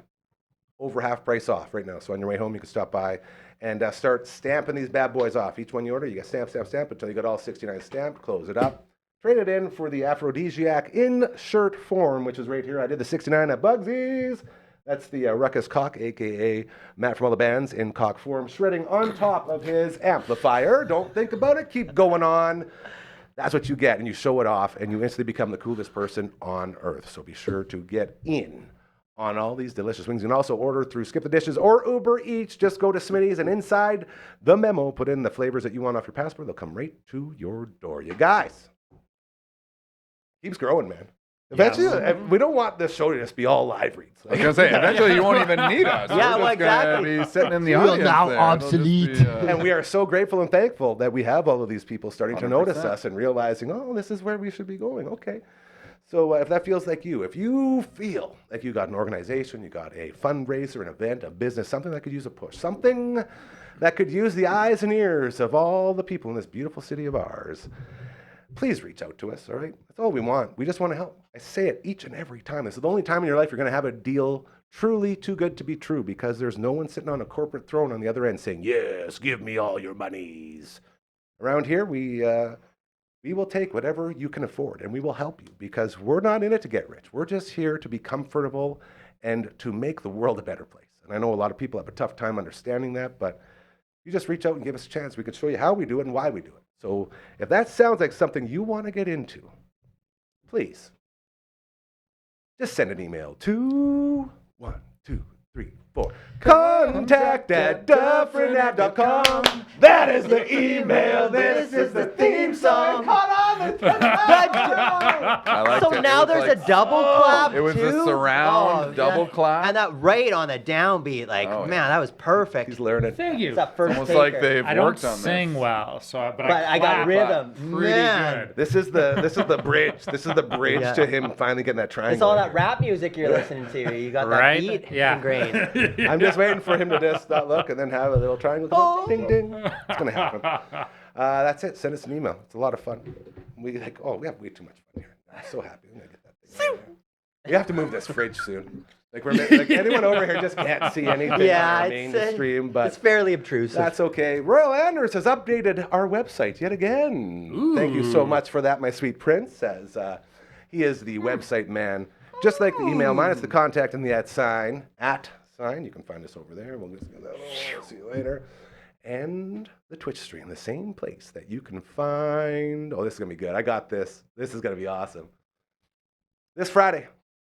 Over half price off right now. So on your way home, you can stop by and start stamping these bad boys off. Each one you order, you get stamp until you got all 69 stamped. Close it up. Trade it in for the aphrodisiac in shirt form, which is right here. I did the 69 at Bugsy's. That's the Ruckus Cock, a.k.a. Matt from all the bands in cock form, shredding on top of his amplifier. Don't think about it. Keep going on. That's what you get, and you show it off, and you instantly become the coolest person on earth. So be sure to get in on all these delicious wings. You can also order through Skip the Dishes or Uber Eats. Just go to Smitty's, and inside the memo, put in the flavors that you want off your passport. They'll come right to your door. You guys, keeps growing, man. Eventually, we don't want this show to just be all live reads. I was going to say, eventually you won't even need us. Yeah, We're well, just gonna exactly. be sitting in the We're audience now there. It'll just obsolete. be, And we are so grateful and thankful that we have all of these people starting to notice 100%. us and realizing, oh, this is where we should be going. Okay. So if that feels like you, if you feel like you got an organization, you got a fundraiser, an event, a business, something that could use a push, something that could use the eyes and ears of all the people in this beautiful city of ours, please reach out to us, all right? That's all we want. We just want to help. I say it each and every time. This is the only time in your life you're going to have a deal truly too good to be true, because there's no one sitting on a corporate throne on the other end saying, yes, give me all your monies. Around here, we will take whatever you can afford, and we will help you, because we're not in it to get rich. We're just here to be comfortable and to make the world a better place. And I know a lot of people have a tough time understanding that, but you just reach out and give us a chance. We can show you how we do it and why we do it. So if that sounds like something you want to get into, please just send an email to contact@dufferinav.com. That is the email. This is the theme song. Caught on the I liked So it. now It was there's like- a double clap It was too? the surround double yeah. clap. And that right on a downbeat, like, Oh, man, that was perfect. He's learning. Thank you. It's that first Almost like taker. they've I don't worked on sing this. well, so but I got clap rhythm. pretty Man. good. This is the bridge. This is the bridge Yeah. to him finally getting that triangle. It's all that rap music you're listening to. You got that Right? beat Yeah. ingrained. I'm just waiting for him to just not look and then have a little triangle. Oh. Ding, ding. It's going to happen. That's it. Send us an email. It's a lot of fun. We have way too much fun here. I'm so happy. I'm going to get that thing. We have to move this fridge soon. Like anyone over here just can't see anything Yeah, on our it's, mainstream, but it's fairly obtrusive. that's okay. Royal Anders has updated our website yet again. Thank you so much for that, my sweet prince, as he is the website man. Just like the email, minus the contact and the @ sign. @ sign. You can find us over there. We'll just get that. See you later. and the Twitch stream, the same place that you can find. Oh, this is going to be good. I got this. This is going to be awesome. This Friday,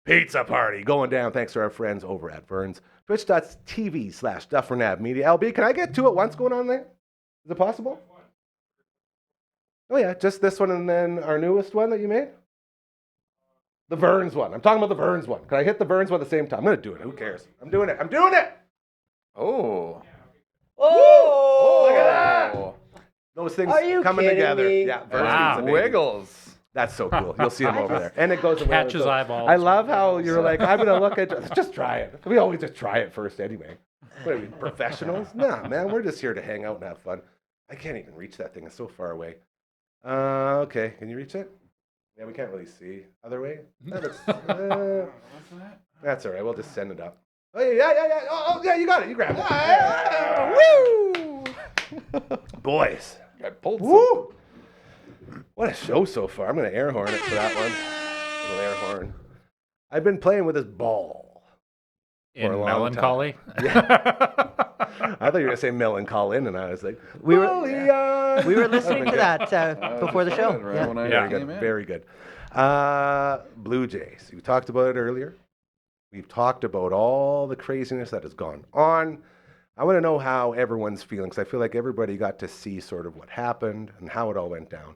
pizza party going down thanks to our friends over at Vern's. Twitch.tv/Dufferin Ave Media. LB, can I get two at once going on there? Is it possible? Oh, yeah, just this one and then our newest one that you made? The Vern's one. I'm talking about the Vern's one. Can I hit the Vern's one at the same time? I'm going to do it. Who cares? I'm doing it. I'm doing it. Oh. Oh! Look at that. Those things Are you coming kidding together. me? Yeah, Vern's Wow. pizza, baby. Wiggles. That's so cool. You'll see them over there. And it goes away. Catches eyeballs. I love how you're like, I'm going to look at just try it. We always just try it first anyway. What are we, professionals? Nah, man, we're just here to hang out and have fun. I can't even reach that thing. It's so far away. Okay, can you reach it? Yeah, we can't really see. Other way? That looks, that's all right. We'll just send it up. Oh, yeah. Oh, yeah, you got it. You grabbed it. Woo! Boys. I pulled some. Woo! What a show so far. I'm going to air horn it for that one. Little air horn. I've been playing with this ball. In for a long melancholy. I thought you were going to say Melancolin, and I was like, We were- Bullion! We were listening to that before the show. Good, right Yeah. when I Yeah. came Very good. in. Very good. Blue Jays. We talked about it earlier. We've talked about all the craziness that has gone on. I want to know how everyone's feeling, because I feel like everybody got to see sort of what happened and how it all went down.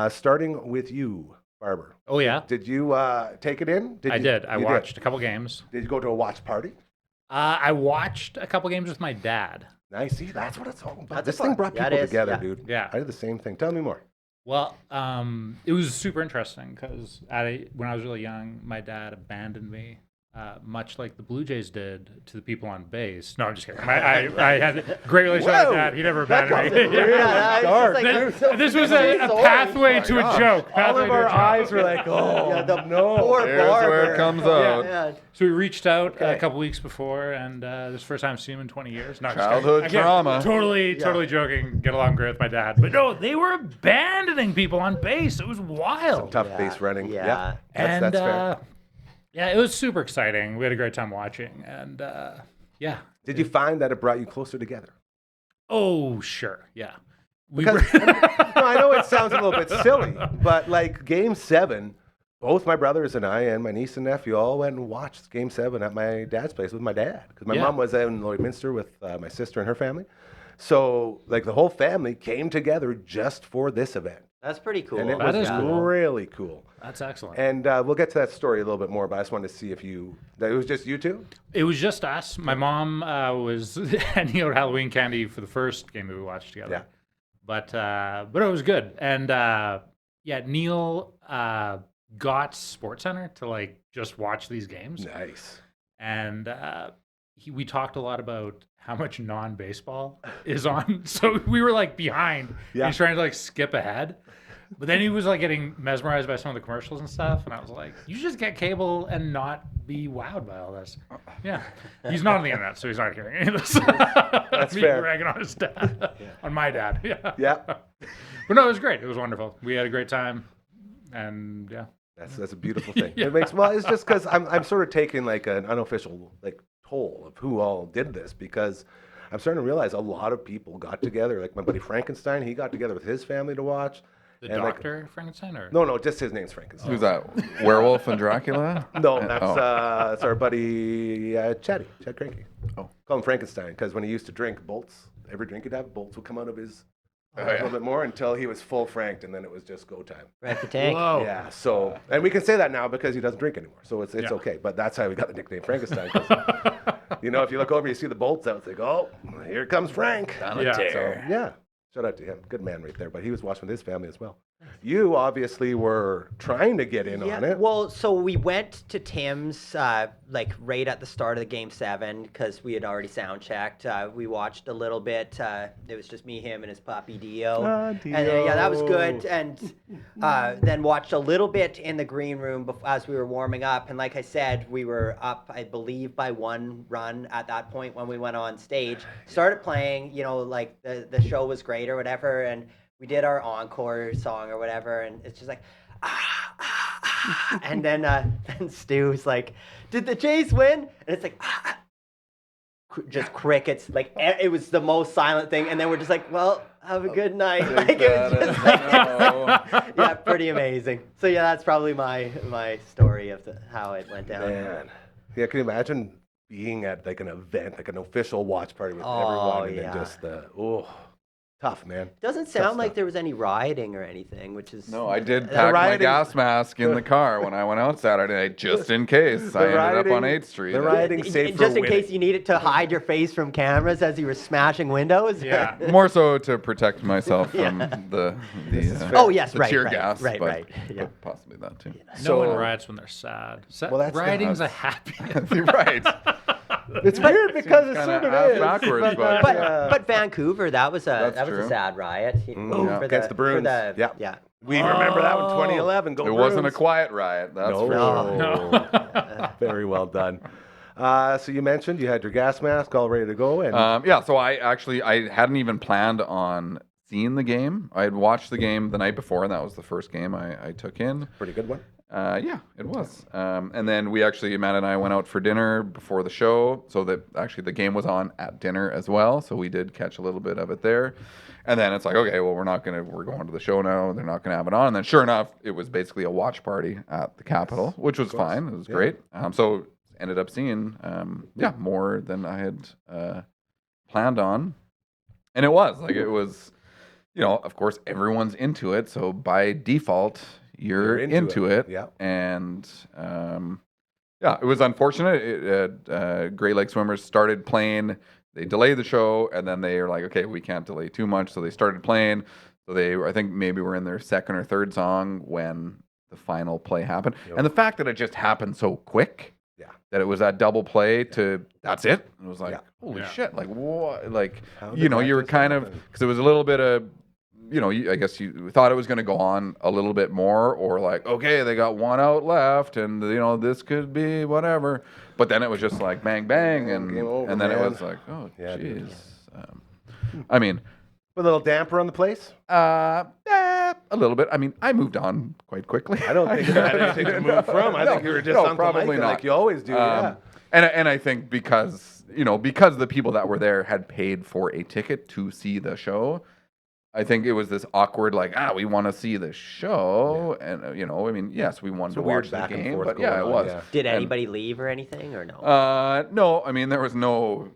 Starting with you, Barber. Oh, yeah. Did you take it in? I did. I You watched a couple games. Did you go to a watch party? I watched a couple games with my dad. Nice. See, that's what it's all about. That's This fun. thing brought Yeah, it people is. together, Yeah. dude. Yeah. I did the same thing. Tell me more. Well, it was super interesting because when I was really young, my dad abandoned me, much like the Blue Jays did to the people on base. No, I'm just kidding. I had a great relationship with Whoa! my dad. He never That abandoned me. got really dark. This was a pathway to a joke. All Pathway of to a our joke. eyes were like, oh, Yeah, the no. poor Here's where it Barber. comes out. Yeah. So we reached out Okay. a couple weeks before, and this is the first time I've seen him in 20 years. No, just kidding. Childhood Again, trauma. Totally joking. Get along great with my dad. But no, they were abandoning people on base. It was wild. Tough Yeah. base running. Yeah. That's fair. Yeah, it was super exciting. We had a great time watching, and yeah. Did you find that it brought you closer together? Oh, sure. Yeah. We Because, no, I know it sounds a little bit silly, but like Game 7, both my brothers and I and my niece and nephew all went and watched Game 7 at my dad's place with my dad. Because my Yeah. mom was in Lloydminster with my sister and her family. So like the whole family came together just for this event. That's pretty cool. And it That was is cool. really cool. That's excellent. And we'll get to that story a little bit more, but I just wanted to see if that it was just you two? It was just us. My mom was handing out Halloween candy for the first game that we watched together. Yeah. But it was good. And yeah, Neil got SportsCenter to like just watch these games. Nice. And we talked a lot about how much non-baseball is on. So we were like behind. Yeah. He's trying to like skip ahead. But then he was like getting mesmerized by some of the commercials and stuff. And I was like, you just get cable and not be wowed by all this. Yeah. He's not on the internet, so he's not hearing any of this. That's me fair. ragging on his dad. On my dad. Yeah. Yeah. But no, it was great. It was wonderful. We had a great time. And yeah. That's a beautiful thing. It makes it's just because I'm sort of taking like an unofficial like toll of who all did this, because I'm starting to realize a lot of people got together. Like my buddy Frankenstein, he got together with his family to watch. The And, like, Dr. Frankenstein? Or? No, just his name's Frankenstein. Who's that? Werewolf and Dracula? No, that's Oh. that's our buddy Chad Cranky. Oh. Call him Frankenstein because when he used to drink, bolts, every drink he'd have, bolts would come out of his Oh, a yeah. little bit more until he was full franked, and then it was just go time. Right the tank. Whoa. Yeah, so, and we can say that now because he doesn't drink anymore, so it's Yeah. okay. But that's how we got the nickname Frankenstein. 'Cause, you know, if you look over, you see the bolts out, it's like, oh, here comes Frank. Yeah. So, yeah, shout out to him. Good man right there. But he was watching with his family as well. You obviously were trying to get in on it. Well, so we went to Tim's like right at the start of the game 7 because we had already sound checked. We watched a little bit. It was just me, him, and his puppy Dio. And yeah, that was good. And then watched a little bit in the green room as we were warming up. And like I said, we were up, I believe, by 1 run at that point when we went on stage. Started playing, you know, like the show was great or whatever. And we did our encore song or whatever, and it's just like, and then Stu's like, "Did the Jays win?" And it's like, just crickets. Like it was the most silent thing, and then we're just like, well, have a good night. Take Like it was that just as like, yeah, pretty amazing. So yeah, that's probably my story of how it went down. Man. Yeah, can you imagine being at like an event, like an official watch party with everyone, and then just tough, man. Doesn't sound like stuff. there was any rioting or anything, which is No, I did pack my rioting- gas mask in the car when I went out Saturday night, just in case. I ended up on 8th Street. The rioting safe for just in winning. case you needed to hide your face from cameras as you were smashing windows. Yeah. More so to protect myself from the Oh, yes, the right, tear right, gas, right, but, right, yeah. but possibly that too. No one riots when they're sad. Well, that's Rioting's a happy. Right. It's weird because it kinda sort of half is. backwards, but But Vancouver, that was a true. sad riot. yeah. Against the Bruins. Yeah. Yeah. We remember that one, 2011. Go It wasn't a Bruins. quiet riot, that's for sure. No. Very well done. So you mentioned you had your gas mask all ready to go, and Yeah, so I hadn't even planned on seeing the game. I had watched the game the night before, and that was the first game I took in. pretty good one. Yeah, it was. And then Matt and I went out for dinner before the show, so that actually the game was on at dinner as well. So we did catch a little bit of it there. And then it's like, okay, well, we're going to the show now. They're not going to have it on. And then sure enough, it was basically a watch party at the Capitol, which was fine. It was great. So ended up seeing, more than I had planned on. And it was, of course, everyone's into it. So by default, you're into it. Yeah. And it was unfortunate. Great Lake Swimmers started playing. They delayed the show, and then they were like, okay, we can't delay too much. So they started playing. So I think maybe were in their second or third song when the final play happened. Yep. And the fact that it just happened so quick, that it was that double play to that's it. It was like, holy shit. Like, what? Like, How did you that were just kind of, happen? because it was a little bit of, I guess you thought it was going to go on a little bit more, or like, okay, they got one out left, and this could be whatever. But then it was just like bang, bang, and Game over, and then it man. was like, oh, Yeah, dude. jeez. I mean, Put a little damper on the place. a little bit. I mean, I moved on quite quickly. I don't think you had anything to move from. I think you were just on probably not. like you always do. Yeah. And I think because the people that were there had paid for a ticket to see the show, I think it was this awkward, like, we want to see the show. And, I mean, yes, we wanted It's a to weird watch the back and game, forth but going yeah, it on, was. yeah. Did And, anybody leave or anything, or no? no, I mean, there was no,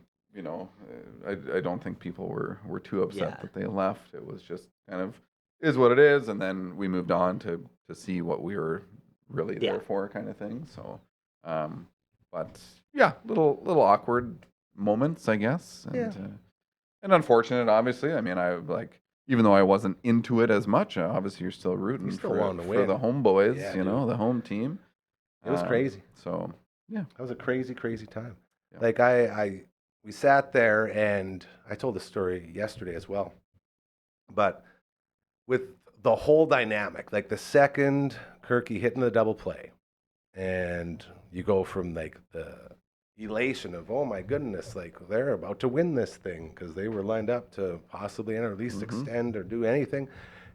I don't think people were too upset that they left. It was just kind of is what it is. And then we moved on to see what we were really there for, kind of thing. So, but yeah, little awkward moments, I guess. And, and unfortunate, obviously. I mean, even though I wasn't into it as much, obviously you're still rooting still for wanted to win. the homeboys, Yeah, the home team. It was crazy. So, yeah. That was a crazy, crazy time. Yeah. Like we sat there, and I told the story yesterday as well. But with the whole dynamic, like the second Kirky hitting the double play, and you go from like the elation of, oh my goodness, like they're about to win this thing because they were lined up to possibly enter, at least extend or do anything.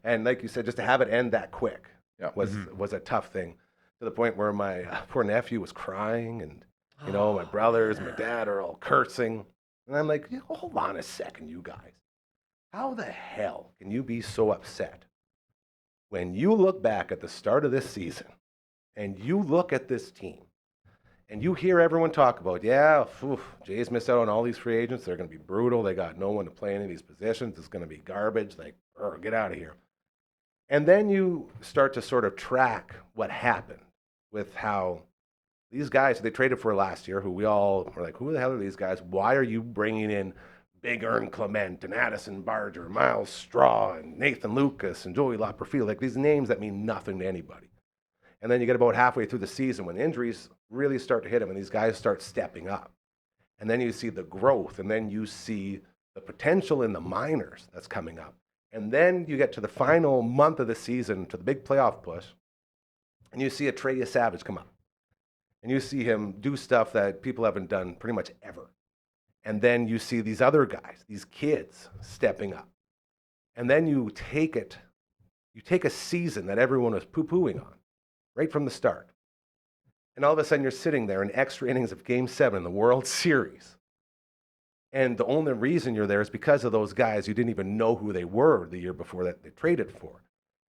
And like you said, just to have it end that quick was a tough thing, to the point where my poor nephew was crying, and my brothers, my dad are all cursing. And I'm like, hold on a second, you guys. How the hell can you be so upset when you look back at the start of this season and you look at this team and you hear everyone talk about, Jays missed out on all these free agents. They're going to be brutal. They got no one to play any of these positions. It's going to be garbage. Like, get out of here. And then you start to sort of track what happened with how these guys they traded for last year, who we all were like, who the hell are these guys? Why are you bringing in Big Ern Clement and Addison Barger, Miles Straw and Nathan Lucas and Joey Laperfield? Like these names that mean nothing to anybody. And then you get about halfway through the season when injuries really start to hit them and these guys start stepping up. And then you see the growth, and then you see the potential in the minors that's coming up. And then you get to the final month of the season, to the big playoff push, and you see a Trey Savage come up. And you see him do stuff that people haven't done pretty much ever. And then you see these other guys, these kids, stepping up. And then you take a season that everyone was poo-pooing on, right from the start. And all of a sudden you're sitting there in extra innings of Game 7 in the World Series. And the only reason you're there is because of those guys you didn't even know who they were the year before that they traded for.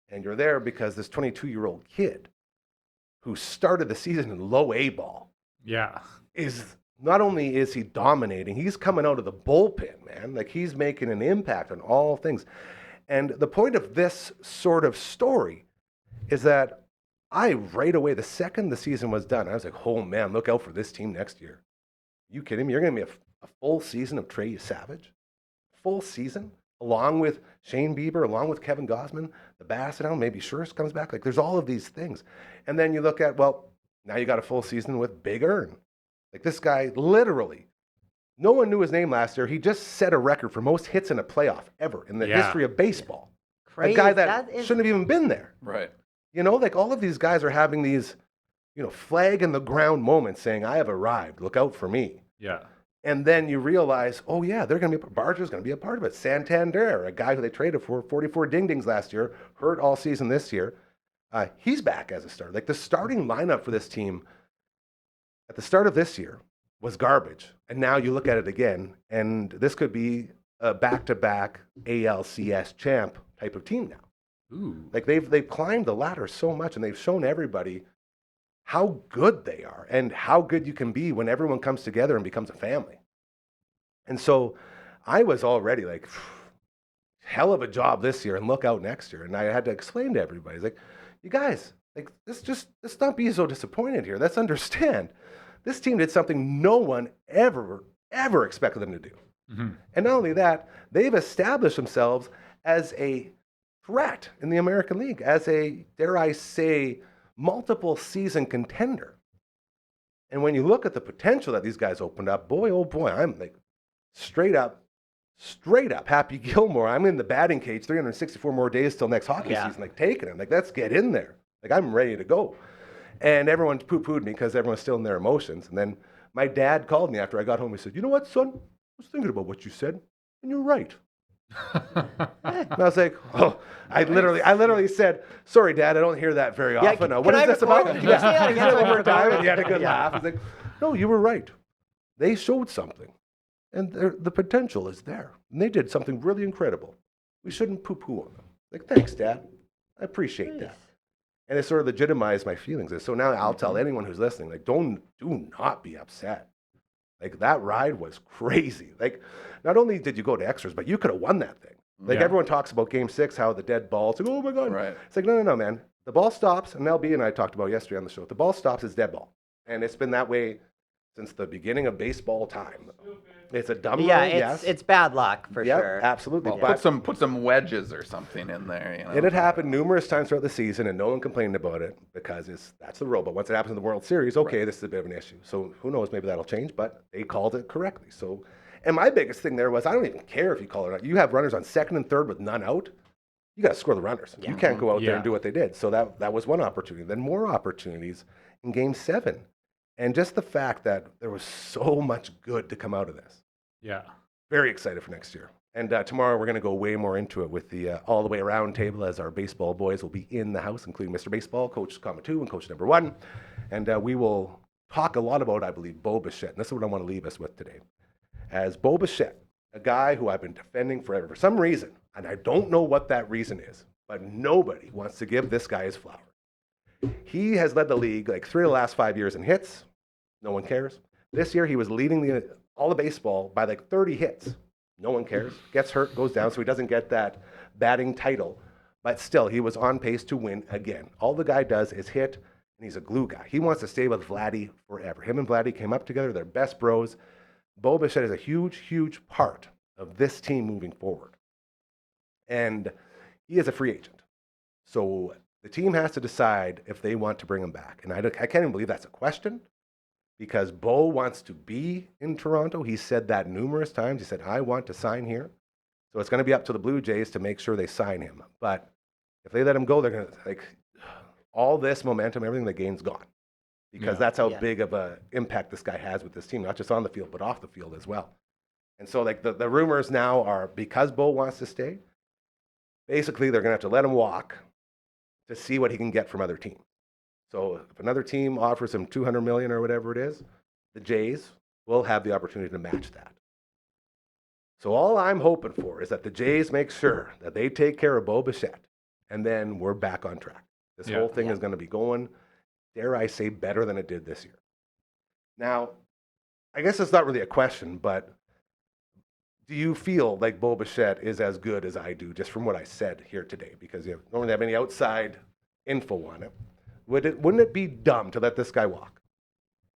And you're there because this 22-year-old kid who started the season in low A ball Yeah. is not only is he dominating, he's coming out of the bullpen, man. Like he's making an impact on all things. And the point of this sort of story is that I right away, the second the season was done, I was like, oh man, look out for this team next year. You kidding me? You're going to be a full season of Trey Savage? Full season? Along with Shane Bieber, along with Kevin Gausman, the Bassett, maybe Schurz comes back. Like there's all of these things. And then you look at, well, now you got a full season with Big Earn. Like this guy, literally, no one knew his name last year. He just set a record for most hits in a playoff ever in the history of baseball. Crazy. A guy that shouldn't have even been there. Right. You know, like all of these guys are having these, flag in the ground moments saying, I have arrived, look out for me. Yeah. And then you realize, oh yeah, they're going to be, Barger's going to be a part of it. Santander, a guy who they traded for 44 ding-dings last year, hurt all season this year. He's back as a starter. Like the starting lineup for this team at the start of this year was garbage. And now you look at it again, and this could be a back-to-back ALCS champ type of team now. Ooh. Like they've climbed the ladder so much, and they've shown everybody how good they are and how good you can be when everyone comes together and becomes a family. And so I was already like, hell of a job this year and look out next year. And I had to explain to everybody, like, you guys, like let's not be so disappointed here. Let's understand. This team did something no one ever expected them to do. Mm-hmm. And not only that, they've established themselves as a threat in the American League, as a, dare I say, multiple season contender. And when you look at the potential that these guys opened up, boy, oh boy, I'm like straight up Happy Gilmore. I'm in the batting cage 364 more days till next hockey season, like taking him. Like, let's get in there. Like, I'm ready to go. And everyone poo-pooed me because everyone's still in their emotions. And then my dad called me after I got home. He said, you know what, son? I was thinking about what you said, and you're right. And I was like, oh, I literally said, sorry, Dad, I don't hear that very often. What is this about? Can you say that again one more one time? time? And he had a good laugh. I was like, no, you were right. They showed something, and the potential is there. And they did something really incredible. We shouldn't poo-poo on them. Like, thanks, Dad. I appreciate that. And it sort of legitimized my feelings. And so now I'll tell anyone who's listening, like, do not be upset. Like, that ride was crazy. Like, not only did you go to extras, but you could have won that thing. Like, everyone talks about Game 6, how the dead ball. It's like, oh, my God. Right. It's like, no, man. The ball stops, and LB and I talked about yesterday on the show. If the ball stops, it's dead ball. And it's been that way since the beginning of baseball time. It's a dumb rule, yes. It's bad luck for sure. Absolutely. Well, But put some wedges or something in there. You know? it had happened numerous times throughout the season, and no one complained about it because that's the rule. But once it happens in the World Series, okay, this is a bit of an issue. So who knows? Maybe that'll change. But they called it correctly. So, and my biggest thing there was I don't even care if you call it or not. You have runners on second and third with none out. You got to score the runners. You can't go out there and do what they did. So that was one opportunity. Then more opportunities in Game 7, and just the fact that there was so much good to come out of this. Yeah. Very excited for next year. And tomorrow we're going to go way more into it with the all the way around table as our baseball boys will be in the house, including Mr. Baseball, Coach Comma 2, and Coach Number 1. And we will talk a lot about, I believe, Bo Bichette. And this is what I want to leave us with today. As Bo Bichette, a guy who I've been defending forever for some reason, and I don't know what that reason is, but nobody wants to give this guy his flower. He has led the league like 3 of the last 5 years in hits. No one cares. This year he was leading all the baseball by like 30 hits. No one cares. Gets hurt, goes down, so he doesn't get that batting title. But still, he was on pace to win again. All the guy does is hit, and he's a glue guy. He wants to stay with Vladdy forever. Him and Vladdy came up together. They're best bros. Bo Bichette is a huge, huge part of this team moving forward. And he is a free agent. So the team has to decide if they want to bring him back. And I can't even believe that's a question, because Bo wants to be in Toronto. He said that numerous times. He said, I want to sign here. So it's going to be up to the Blue Jays to make sure they sign him. But if they let him go, they're going to, like, all this momentum, everything they gain's gone. Because that's how big of an impact this guy has with this team, not just on the field, but off the field as well. And so, like, the rumors now are, because Bo wants to stay, basically they're going to have to let him walk to see what he can get from other teams. So if another team offers him $200 million or whatever it is, the Jays will have the opportunity to match that. So all I'm hoping for is that the Jays make sure that they take care of Bo Bichette, and then we're back on track. This whole thing is going to be going, dare I say, better than it did this year. Now, I guess it's not really a question, but do you feel like Bo Bichette is as good as I do, just from what I said here today? Because you don't really have any outside info on it. Wouldn't it be dumb to let this guy walk?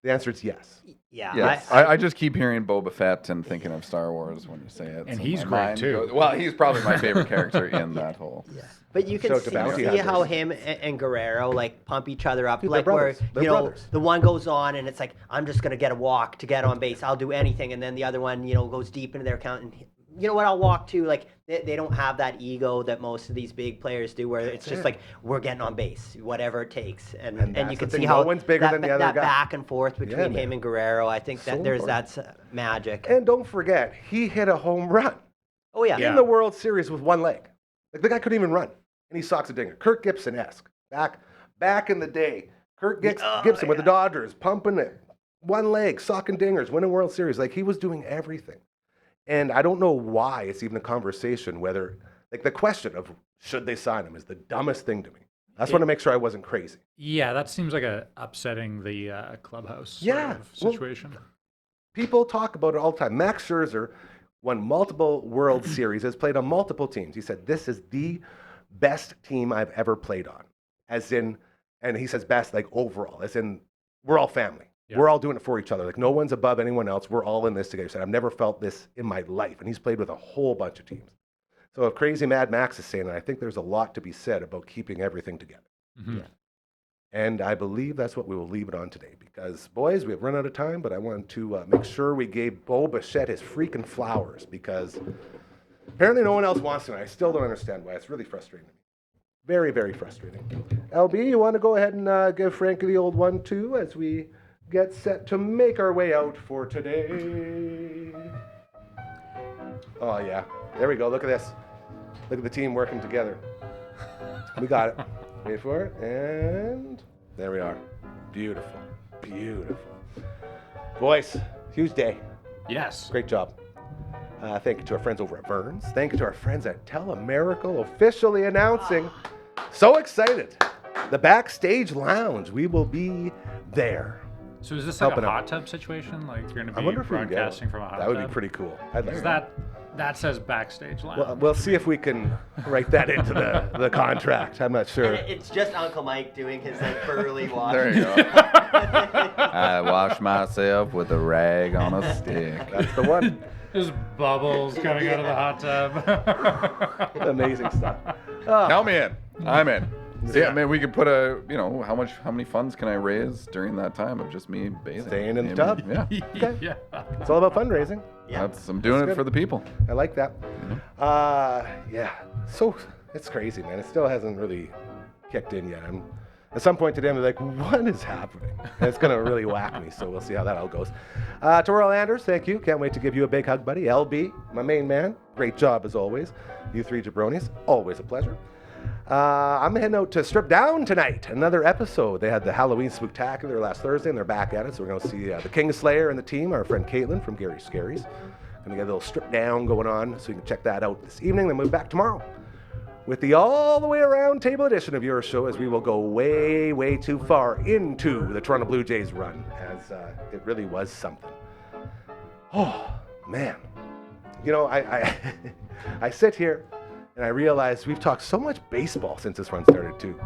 The answer is yes. Yeah. Yes. I just keep hearing Boba Fett and thinking of Star Wars when you say it. And so he's my great, mind too. well, he's probably my favorite character in that whole. Yeah. But you can Shout to Bounty see Hunters. how him and Guerrero like pump each other up. Dude, they're like where brothers. They're you know brothers. the one goes on and it's like, I'm just gonna get a walk to get on base. I'll do anything, and then the other one, goes deep into their account and you know what, I'll walk too. Like they don't have that ego that most of these big players do, where it's just like, we're getting on base, whatever it takes, and that's you the can thing, see no how one's bigger that, than the other that guy. back and forth between man. him and Guerrero. I think So that there's important. that's magic. And don't forget, he hit a home run Oh yeah. in the World Series with one leg. Like the guy couldn't even run, and he socks a dinger. Kirk Gibson-esque. Back in the day, Gibson with the Dodgers, pumping it, one leg, socking dingers, winning World Series. Like he was doing everything. And I don't know why it's even a conversation, whether, like the question of should they sign him is the dumbest thing to me. I just want to make sure I wasn't crazy. Yeah, that seems like upsetting the clubhouse sort Yeah, of well, situation. People talk about it all the time. Max Scherzer won multiple World Series, has played on multiple teams. He said, this is the best team I've ever played on. As in, and he says best like overall, as in we're all family. Yeah. We're all doing it for each other. Like no one's above anyone else. We're all in this together. He said, I've never felt this in my life. And he's played with a whole bunch of teams. So if Crazy Mad Max is saying that, I think there's a lot to be said about keeping everything together. Mhm. And I believe that's what we will leave it on today. Because, boys, we have run out of time, but I wanted to make sure we gave Bo Bichette his freaking flowers. Because apparently no one else wants to. And I still don't understand why. It's really frustrating. Very, very frustrating. LB, you want to go ahead and give Frankie the old 1-2 as we get set to make our way out for today. Oh, yeah. There we go. Look at this. Look at the team working together. We got it. Wait for it. And there we are. Beautiful. Beautiful. Boys, huge day. Yes. Great job. Thank you to our friends over at Burns. Thank you to our friends at Telemiracle officially announcing. So excited. The Backstage Lounge. We will be there. So is this like Helping a out. hot tub situation? Like you're going to I be wonder if we can get broadcasting it. from a hot That tub? would be pretty cool. I'd like Because that says backstage lounge. Well, we'll see if we can write that into the contract. I'm not sure. And it's just Uncle Mike doing his like burly walk. There you go. I wash myself with a rag on a stick. That's the one. There's bubbles coming out of the hot tub. Amazing stuff. Count me in. I'm in. See, I mean, we could put how many funds can I raise during that time of just me bathing? Staying in the Maybe- tub? Yeah. Okay. Yeah. It's all about fundraising. Yeah. I'm doing That's it good. for the people. I like that. Yeah. So it's crazy, man. It still hasn't really kicked in yet. At some point today, I'm like, what is happening? And it's going to really whack me, so we'll see how that all goes. To Royal Anders, thank you. Can't wait to give you a big hug, buddy. LB, my main man, great job as always. You three jabronis, always a pleasure. I'm heading out to Strip Down tonight, another episode. They had the Halloween Spooktacular last Thursday, and they're back at it, so we're going to see the Kingslayer and the team, our friend Caitlin from Gary Scaries. Going to get a little Strip Down going on, so you can check that out this evening, then we'll be back tomorrow with the all the way around table edition of your show, as we will go way, way too far into the Toronto Blue Jays run, as it really was something. Oh, man. You know, I I sit here and I realize we've talked so much baseball since this run started, too.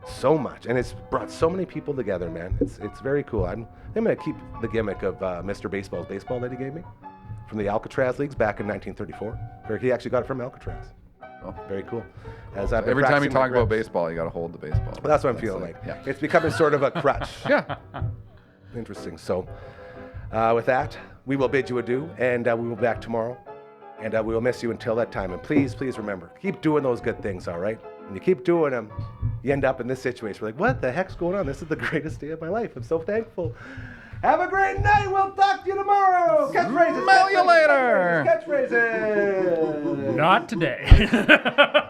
So much. And it's brought so many people together, man. It's very cool. I'm going to keep the gimmick of Mr. Baseball's baseball that he gave me from the Alcatraz Leagues back in 1934, where he actually got it from Alcatraz. Oh. Very cool. As I've been Every time you practicing my talk about grips. baseball, you got to hold the baseball. Well, that's what I'm feeling like. Yeah. It's becoming sort of a crutch. Yeah. Interesting. So, with that, we will bid you adieu, and we will be back tomorrow. And we will miss you until that time. And please, please remember, keep doing those good things, all right? When you keep doing them, you end up in this situation. We're like, what the heck's going on? This is the greatest day of my life. I'm so thankful. Have a great night. We'll talk to you tomorrow. Catchphrases. Smell you later. Catchphrases. Not today.